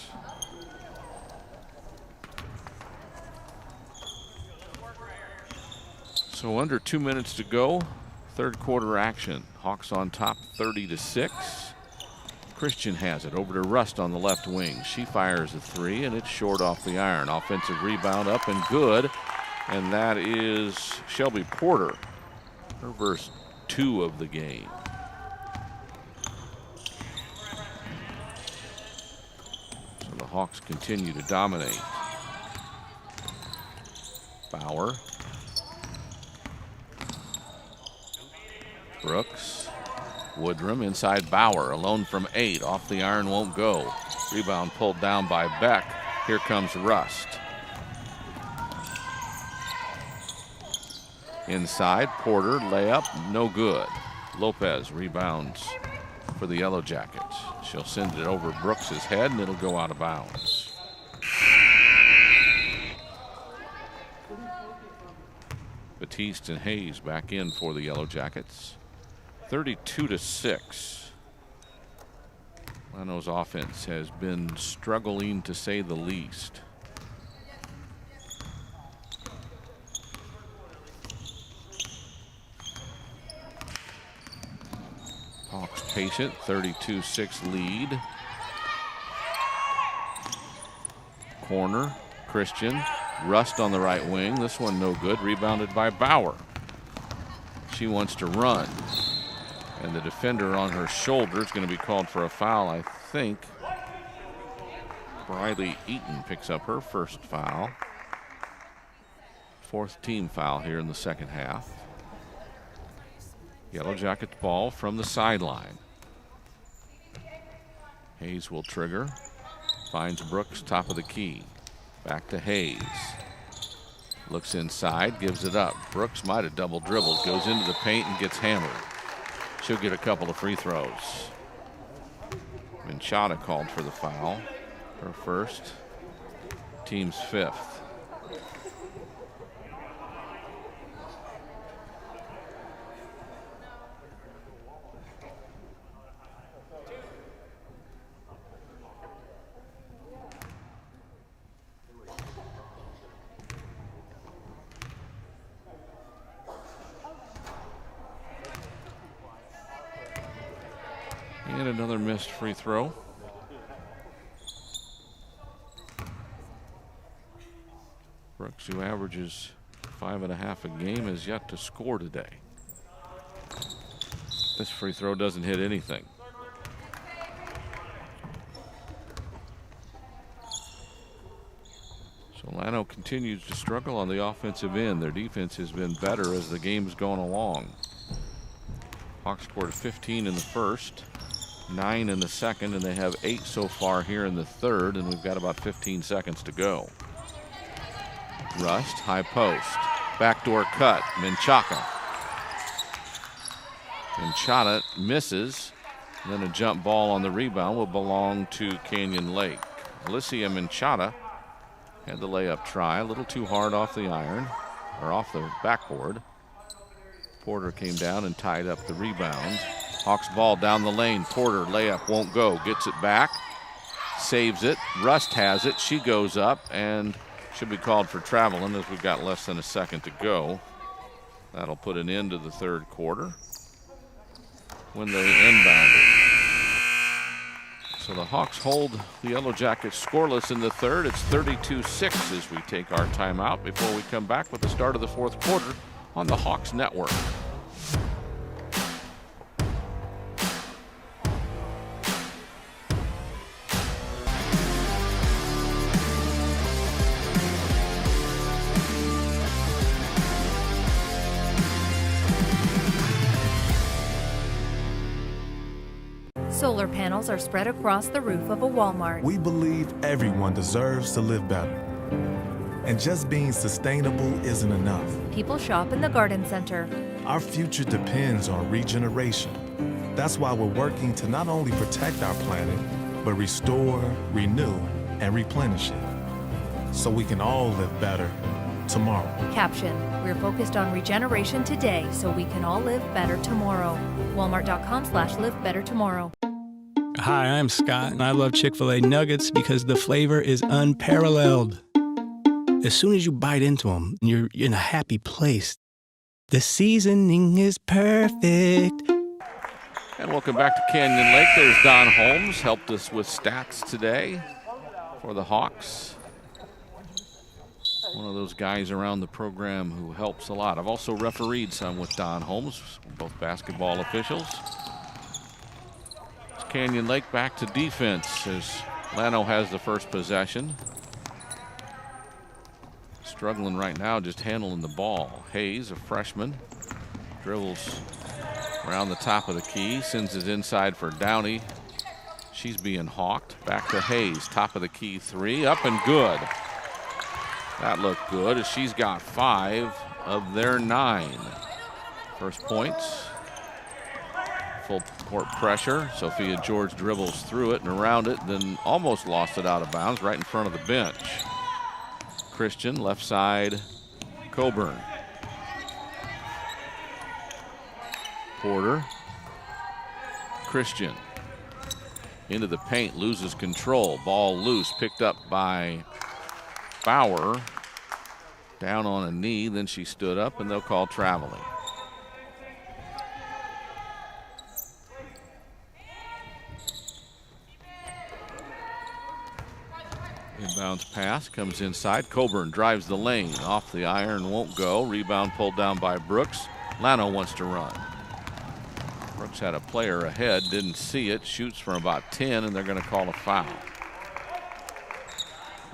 So under 2 minutes to go, third quarter action. Hawks on top 30-6. Christian has it over to Rust on the left wing. She fires a three and it's short off the iron. Offensive rebound up and good. And that is Shelby Porter, her first 2 of the game. So the Hawks continue to dominate. Bauer. Brooks. Woodrum inside Bauer, alone from 8. Off the iron, won't go. Rebound pulled down by Beck. Here comes Rust. Inside, Porter, layup, no good. Lopez rebounds for the Yellow Jackets. She'll send it over Brooks's head and it'll go out of bounds. Batiste and Hayes back in for the Yellow Jackets. 32-6. LLano's offense has been struggling to say the least. Hawks patient, 32-6 lead. Corner, Christian. Rust on the right wing. This one no good. Rebounded by Bauer. She wants to run. And the defender on her shoulder is going to be called for a foul, I think. Briley Eaton picks up her first foul. 4th team foul here in the second half. Yellow Jackets ball from the sideline. Hayes will trigger. Finds Brooks, top of the key. Back to Hayes. Looks inside, gives it up. Brooks might have double dribbled, goes into the paint and gets hammered. She'll get a couple of free throws. Minchada called for the foul. Her first, team's 5th. And another missed free throw. Brooks, who averages 5.5 a game, is yet to score today. This free throw doesn't hit anything. So LLano continues to struggle on the offensive end. Their defense has been better as the game's gone along. Hawks scored 15 in the first, 9 in the second, and they have 8 so far here in the third, and we've got about 15 seconds to go. Rust, high post, backdoor cut, Minchada. Minchada misses, and then a jump ball on the rebound will belong to Canyon Lake. Alicia Minchada Had the layup try, a little too hard off the iron, or off the backboard. Porter came down and tied up the rebound. Hawks ball down the lane. Porter layup won't go. Gets it back. Saves it. Rust has it. She goes up and should be called for traveling as we've got less than a second to go. That'll put an end to the third quarter when they inbounded. So the Hawks hold the Yellow Jackets scoreless in the third. It's 32-6 as we take our timeout before we come back with the start of the fourth quarter on the Hawks Network. Solar panels are spread across the roof of a Walmart. We believe everyone deserves to live better. And just being sustainable isn't enough. People shop in the garden center. Our future depends on regeneration. That's why we're working to not only protect our planet, but restore, renew, and replenish it. So we can all live better tomorrow. Caption: we're focused on regeneration today so we can all live better tomorrow. Walmart.com/livebettertomorrow. Hi, I'm Scott, and I love Chick-fil-A nuggets because the flavor is unparalleled. As soon as you bite into them, you're in a happy place. The seasoning is perfect. And welcome back to Canyon Lake. There's Don Holmes, helped us with stats today for the Hawks. One of those guys around the program who helps a lot. I've also refereed some with Don Holmes, both basketball officials. It's Canyon Lake back to defense as LLano has the first possession. Struggling right now, just handling the ball. Hayes, a freshman, dribbles around the top of the key, sends it inside for Downey. She's being hawked. Back to Hayes, top of the key three, up and good. That looked good as she's got 5 of their 9. First points. Full court pressure. Sophia George dribbles through it and around it, then almost lost it out of bounds right in front of the bench. Christian, left side, Coburn. Porter. Christian. Into the paint, loses control. Ball loose, picked up by Bauer. Down on a knee, then she stood up, and they'll call traveling. Inbounds pass comes inside. Coburn drives the lane. Off the iron, won't go. Rebound pulled down by Brooks. LLano wants to run. Brooks had a player ahead, didn't see it. Shoots from about 10, and they're going to call a foul.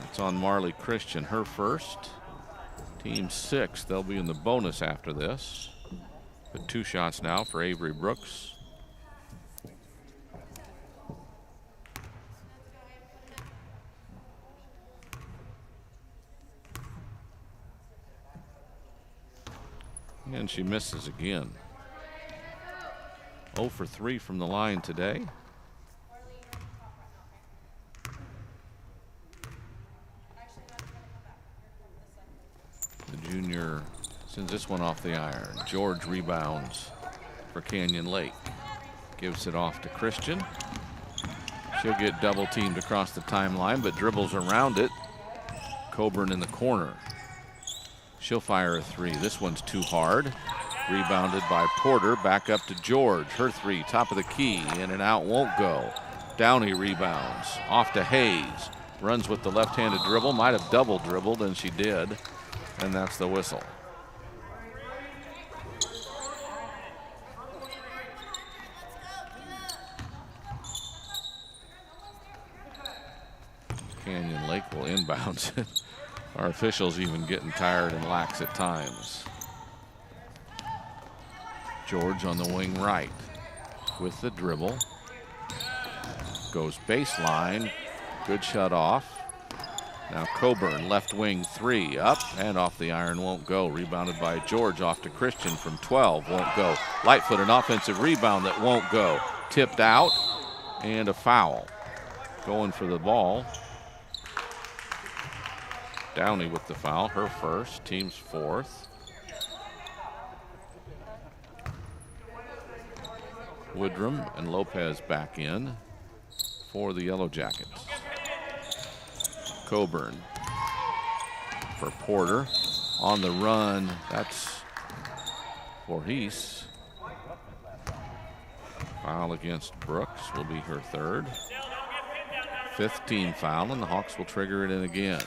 It's on Marley Christian, her first. Team 6, they'll be in the bonus after this. But 2 shots now for Avery Brooks. And she misses again. 0 for 3 from the line today. The junior sends this one off the iron. George rebounds for Canyon Lake. Gives it off to Christian. She'll get double teamed across the timeline, but dribbles around it. Coburn in the corner. She'll fire a 3. This one's too hard. Rebounded by Porter. Back up to George. Her 3, top of the key. In and out, won't go. Downey rebounds. Off to Hayes. Runs with the left-handed dribble. Might have double dribbled, and she did. And that's the whistle. Canyon Lake will inbound. Our officials even getting tired and lax at times. George on the wing right with the dribble. Goes baseline. Good shut off. Now Coburn, left wing 3, up and off the iron, won't go. Rebounded by George, off to Christian from 12, won't go. Lightfoot, an offensive rebound that won't go. Tipped out and a foul. Going for the ball Downey with the foul, her first, team's fourth. Woodrum and Lopez back in for the Yellow Jackets. Coburn for Porter on the run. That's Voorhees. Foul against Brooks will be her third. 5th team foul, and the Hawks will trigger it in again.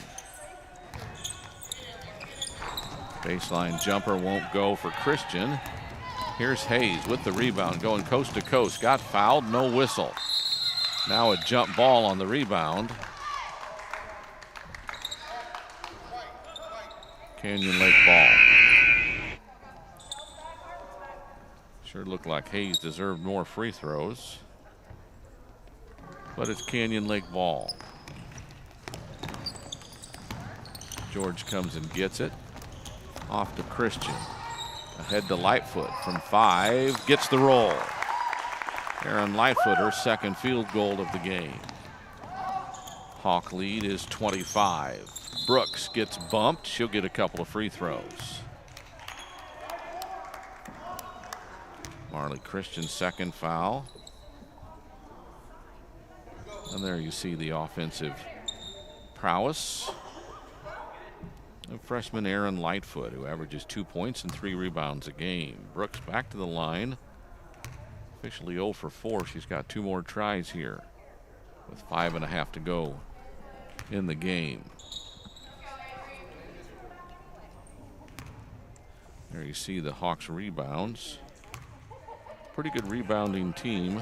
Baseline jumper won't go for Christian. Here's Hayes with the rebound, going coast to coast. Got fouled, no whistle. Now a jump ball on the rebound. Canyon Lake ball. Sure looked like Hayes deserved more free throws, but it's Canyon Lake ball. George comes and gets it. Off to Christian. Ahead to Lightfoot from 5. Gets the roll. Aaron Lightfoot, her second field goal of the game. Hawk lead is 25. Brooks gets bumped. She'll get a couple of free throws. Marley Christian's second foul. And there you see the offensive prowess of freshman Aaron Lightfoot, who averages 2 points and 3 rebounds a game. Brooks back to the line. Officially 0 for 4. She's got 2 more tries here with 5.5 to go in the game. There you see the Hawks rebounds. Pretty good rebounding team.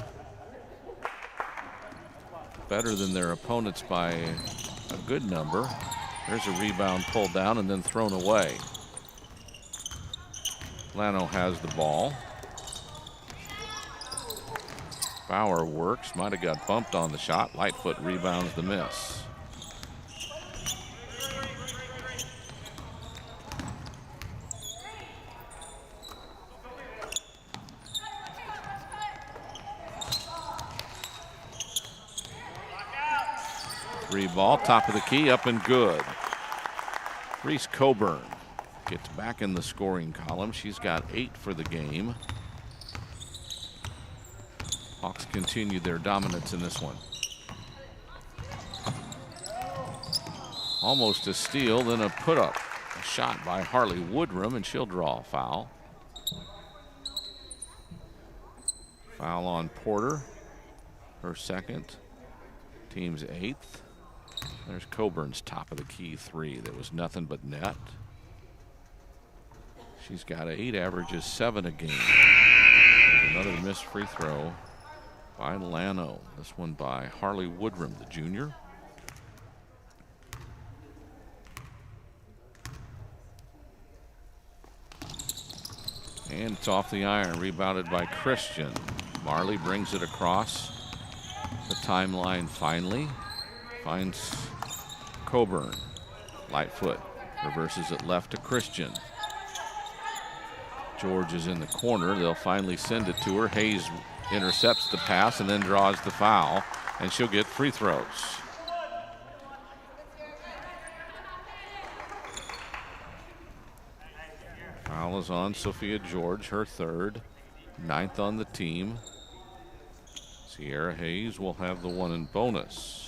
Better than their opponents by a good number. There's a rebound pulled down and then thrown away. LLano has the ball. Bauer works, might have got bumped on the shot. Lightfoot rebounds the miss. Three ball, top of the key, up and good. Reese Coburn gets back in the scoring column. She's got 8 for the game. Hawks continue their dominance in this one. Almost a steal, then a put up. A shot by Harley Woodrum, and she'll draw a foul. Foul on Porter, her second, team's 8th. There's Coburn's top of the key 3. There was nothing but net. She's got 8, averages 7 a game. There's another missed free throw by LLano. This one by Harley Woodrum, the junior. And it's off the iron, rebounded by Christian. Marley brings it across the timeline finally. Finds Coburn. Lightfoot reverses it left to Christian. George is in the corner. They'll finally send it to her. Hayes intercepts the pass and then draws the foul, and she'll get free throws. Foul is on Sophia George, her third, 9th on the team. Sierra Hayes will have the one in bonus.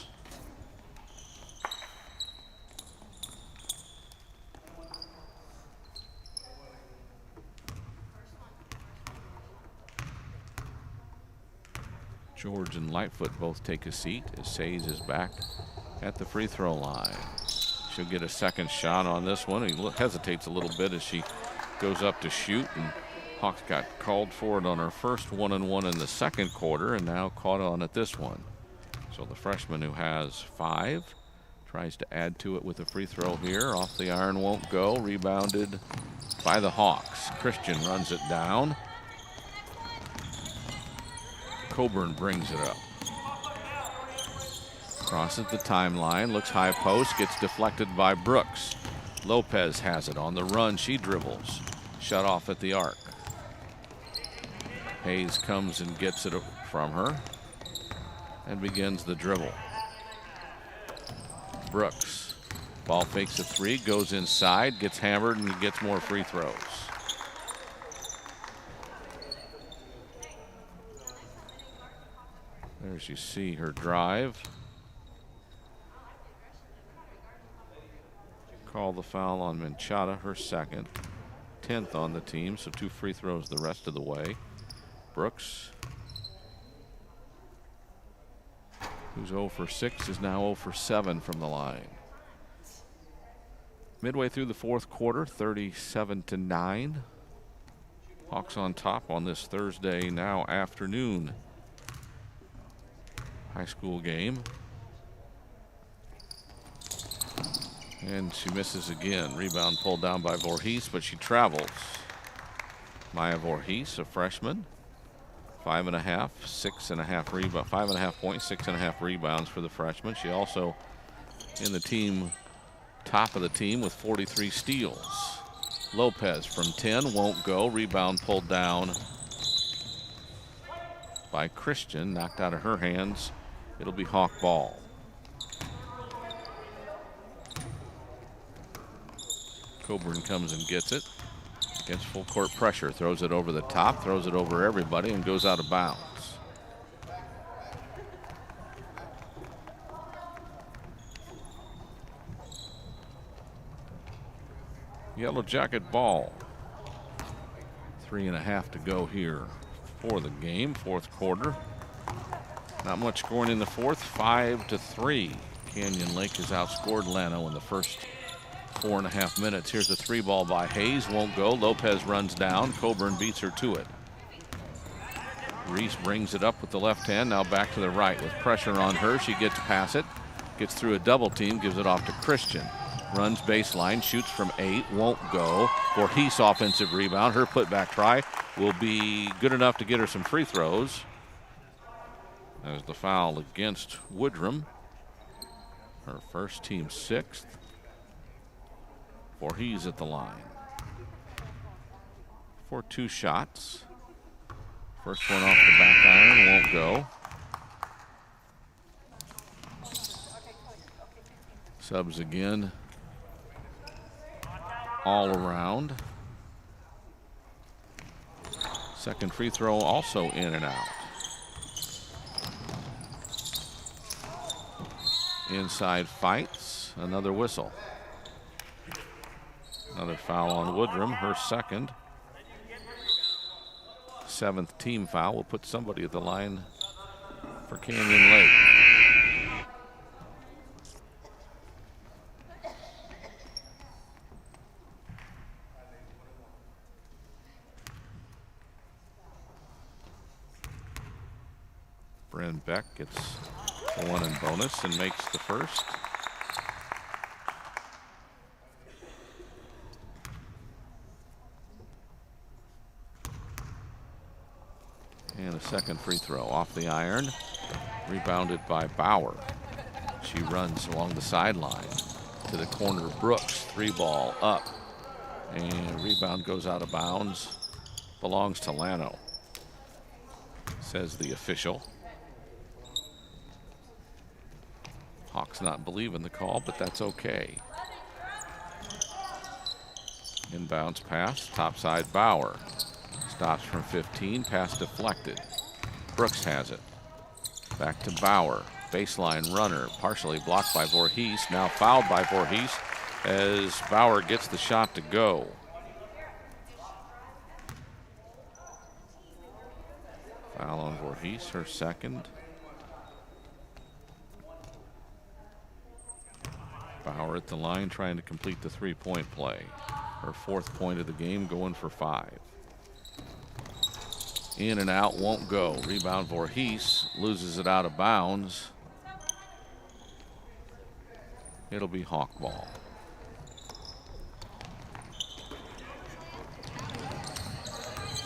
George and Lightfoot both take a seat as Hayes is back at the free throw line. She'll get a second shot on this one. He hesitates a little bit as she goes up to shoot, and Hawks got called for it on her first 1-and-1 in the second quarter, and now caught on at this one. So the freshman, who has 5, tries to add to it with a free throw here. Off the iron, won't go. Rebounded by the Hawks. Christian runs it down. Coburn brings it up. Crosses the timeline, looks high post, gets deflected by Brooks. Lopez has it on the run. She dribbles. Shut off at the arc. Hayes comes and gets it from her and begins the dribble. Brooks Ball fakes a three, goes inside, gets hammered, and gets more free throws. There's you see her drive. Call the foul on Menchada, her second. 10th on the team, so 2 free throws the rest of the way. Brooks, who's 0 for 6, is now 0 for 7 from the line. Midway through the fourth quarter, 37-9. Hawks on top on this Thursday now afternoon high school game. And she misses again. Rebound pulled down by Voorhees, but she travels. Maya Voorhees, a freshman. 5.5, 6.5 rebound, 5.5 points, 6.5 rebounds for the freshman. She also in the team, top of the team with 43 steals. Lopez from 10 won't go. Rebound pulled down by Christian, knocked out of her hands. It'll be Hawk ball. Coburn comes and gets it. Against full court pressure, throws it over the top, throws it over everybody, and goes out of bounds. Yellow Jacket ball. 3.5 to go here for the game, fourth quarter. Not much scoring in the fourth, 5-3. Canyon Lake has outscored LLano in the first 4.5 minutes. Here's a 3-ball by Hayes, won't go. Lopez runs down. Coburn beats her to it. Reese brings it up with the left hand, now back to the right with pressure on her. She gets past it, gets through a double team, gives it off to Christian. Runs baseline, shoots from 8, won't go. Voorhees offensive rebound. Her putback try will be good enough to get her some free throws. There's the foul against Woodrum. Her first, team 6th. Voorhees at the line for 2 shots. First one off the back iron, won't go. Subs again, all around. Second free throw also in and out. Inside fights, another whistle. Another foul on Woodrum, her second. 7th team foul will put somebody at the line for Canyon Lake. Bren Beck gets the one in bonus and makes the first. And a second free throw off the iron, rebounded by Bauer. She runs along the sideline to the corner of Brooks. 3-ball up, and rebound goes out of bounds. Belongs to LLano, says the official. Hawks not believing the call, but that's okay. Inbounds pass, topside Bauer. Stops from 15, pass deflected. Brooks has it. Back to Bauer. Baseline runner, partially blocked by Voorhees. Now fouled by Voorhees as Bauer gets the shot to go. Foul on Voorhees, her second. Bauer at the line trying to complete the 3-point play. Her 4th point of the game, going for 5. In and out, won't go. Rebound Voorhees, loses it out of bounds. It'll be Hawk ball.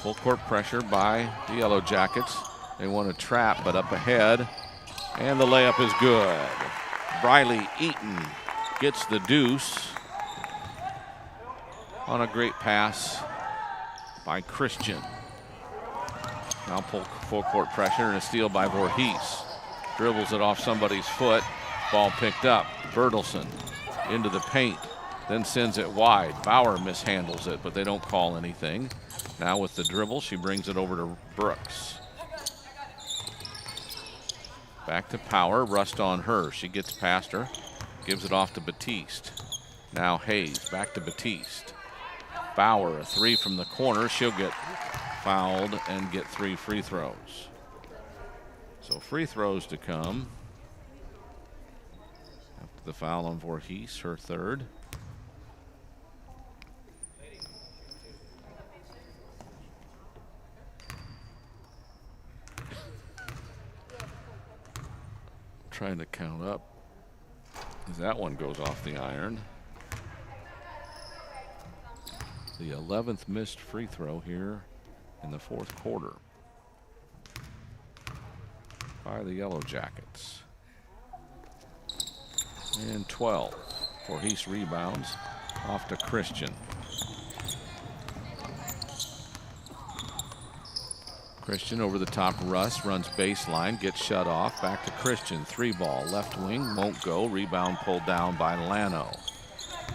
Full court pressure by the Yellow Jackets. They want to trap, but up ahead, and the layup is good. Briley Eaton gets the deuce on a great pass by Christian. Now full court pressure and a steal by Voorhees. Dribbles it off somebody's foot. Ball picked up. Bertelsen into the paint, then sends it wide. Bauer mishandles it, but they don't call anything. Now with the dribble, she brings it over to Brooks. Back to Power, rust on her. She gets past her, gives it off to Batiste. Now Hayes, back to Batiste. Bauer, a three from the corner. She'll get fouled and get 3 free throws. So free throws to come. After the foul on Voorhees, her third. Trying to count up as that one goes off the iron. The 11th missed free throw here in the fourth quarter by the Yellow Jackets. And 12. Voorhees rebounds off to Christian. Christian over the top. Russ runs baseline, gets shut off. Back to Christian. 3-ball, left wing, won't go. Rebound pulled down by LLano.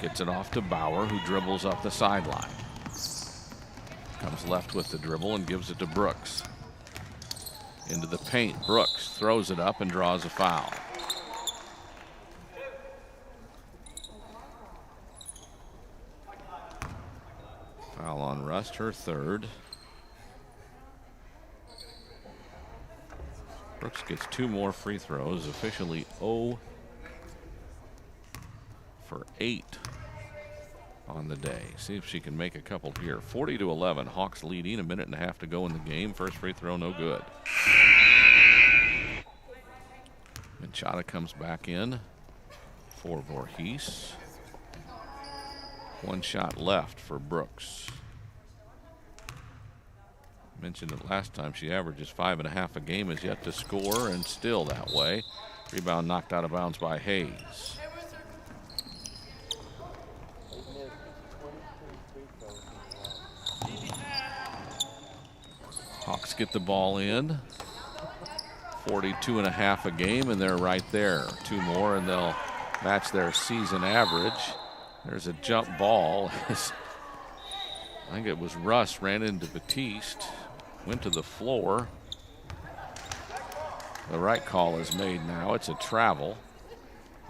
Gets it off to Bauer, who dribbles up the sideline. Comes left with the dribble and gives it to Brooks. Into the paint. Brooks throws it up and draws a foul. Foul on Rust, her third. Brooks gets 2 more free throws, officially 0 for 8 on the day. See if she can make a couple here. 40-11, Hawks leading, 1.5 minutes to go in the game. First free throw, no good. Machado comes back in for Voorhees. 1 shot left for Brooks. Mentioned it last time, she averages 5.5 a game, is yet to score, and still that way. Rebound knocked out of bounds by Hayes. Hawks get the ball in. 42.5 a game, and they're right there. 2 more, and they'll match their season average. There's a jump ball. I think it was Russ, ran into Batiste. Went to the floor. The right call is made now. It's a travel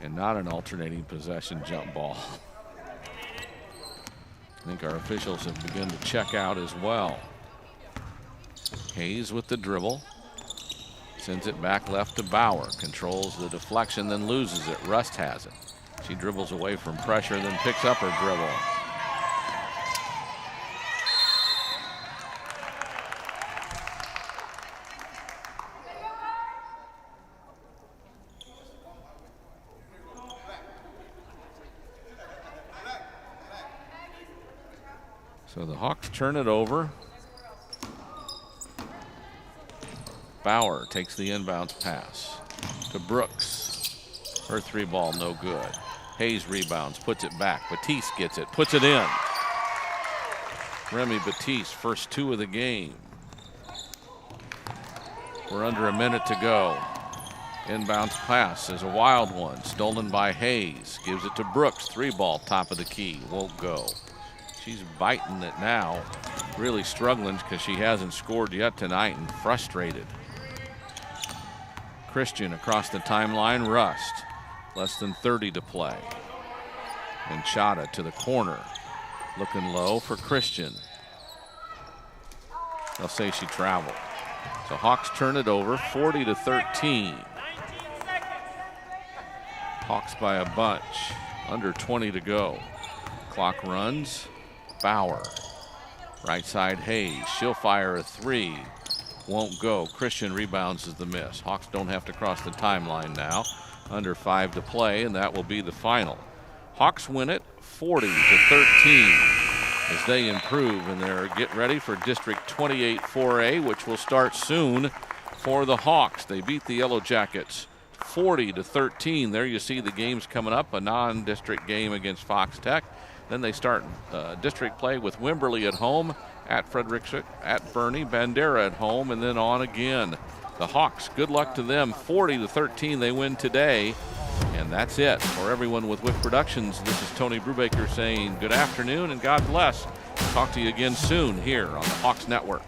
and not an alternating possession jump ball. I think our officials have begun to check out as well. Hayes with the dribble. Sends it back left to Bauer. Controls the deflection, then loses it. Rust has it. She dribbles away from pressure, then picks up her dribble. So the Hawks turn it over. Bauer takes the inbounds pass to Brooks. Her 3-ball, no good. Hayes rebounds, puts it back. Batiste gets it, puts it in. Remy Batiste, first 2 of the game. We're under 1 minute to go. Inbounds pass is a wild one, stolen by Hayes. Gives it to Brooks, 3-ball, top of the key, won't go. She's biting it now, really struggling because she hasn't scored yet tonight and frustrated. Christian across the timeline, Rust. Less than 30 to play. And Chada to the corner. Looking low for Christian. They'll say she traveled. So Hawks turn it over, 40-13. Hawks by a bunch, under 20 to go. Clock runs. Bauer. Right side Hayes. She'll fire a 3. Won't go. Christian rebounds as the miss. Hawks don't have to cross the timeline now. Under 5 to play, and that will be the final. Hawks win it 40-13 as they improve, and they're getting ready for District 28 4A, which will start soon for the Hawks. They beat the Yellow Jackets 40-13. There you see the games coming up, a non-district game against Fox Tech. Then they start district play with Wimberley at home, at Fredericksburg, at Bernie, Bandera at home, and then on again. The Hawks, good luck to them. 40-13 they win today, and And that's it. For everyone with Wick Productions, this is Tony Brubaker saying good afternoon and God bless. Talk to you again soon here on the Hawks Network.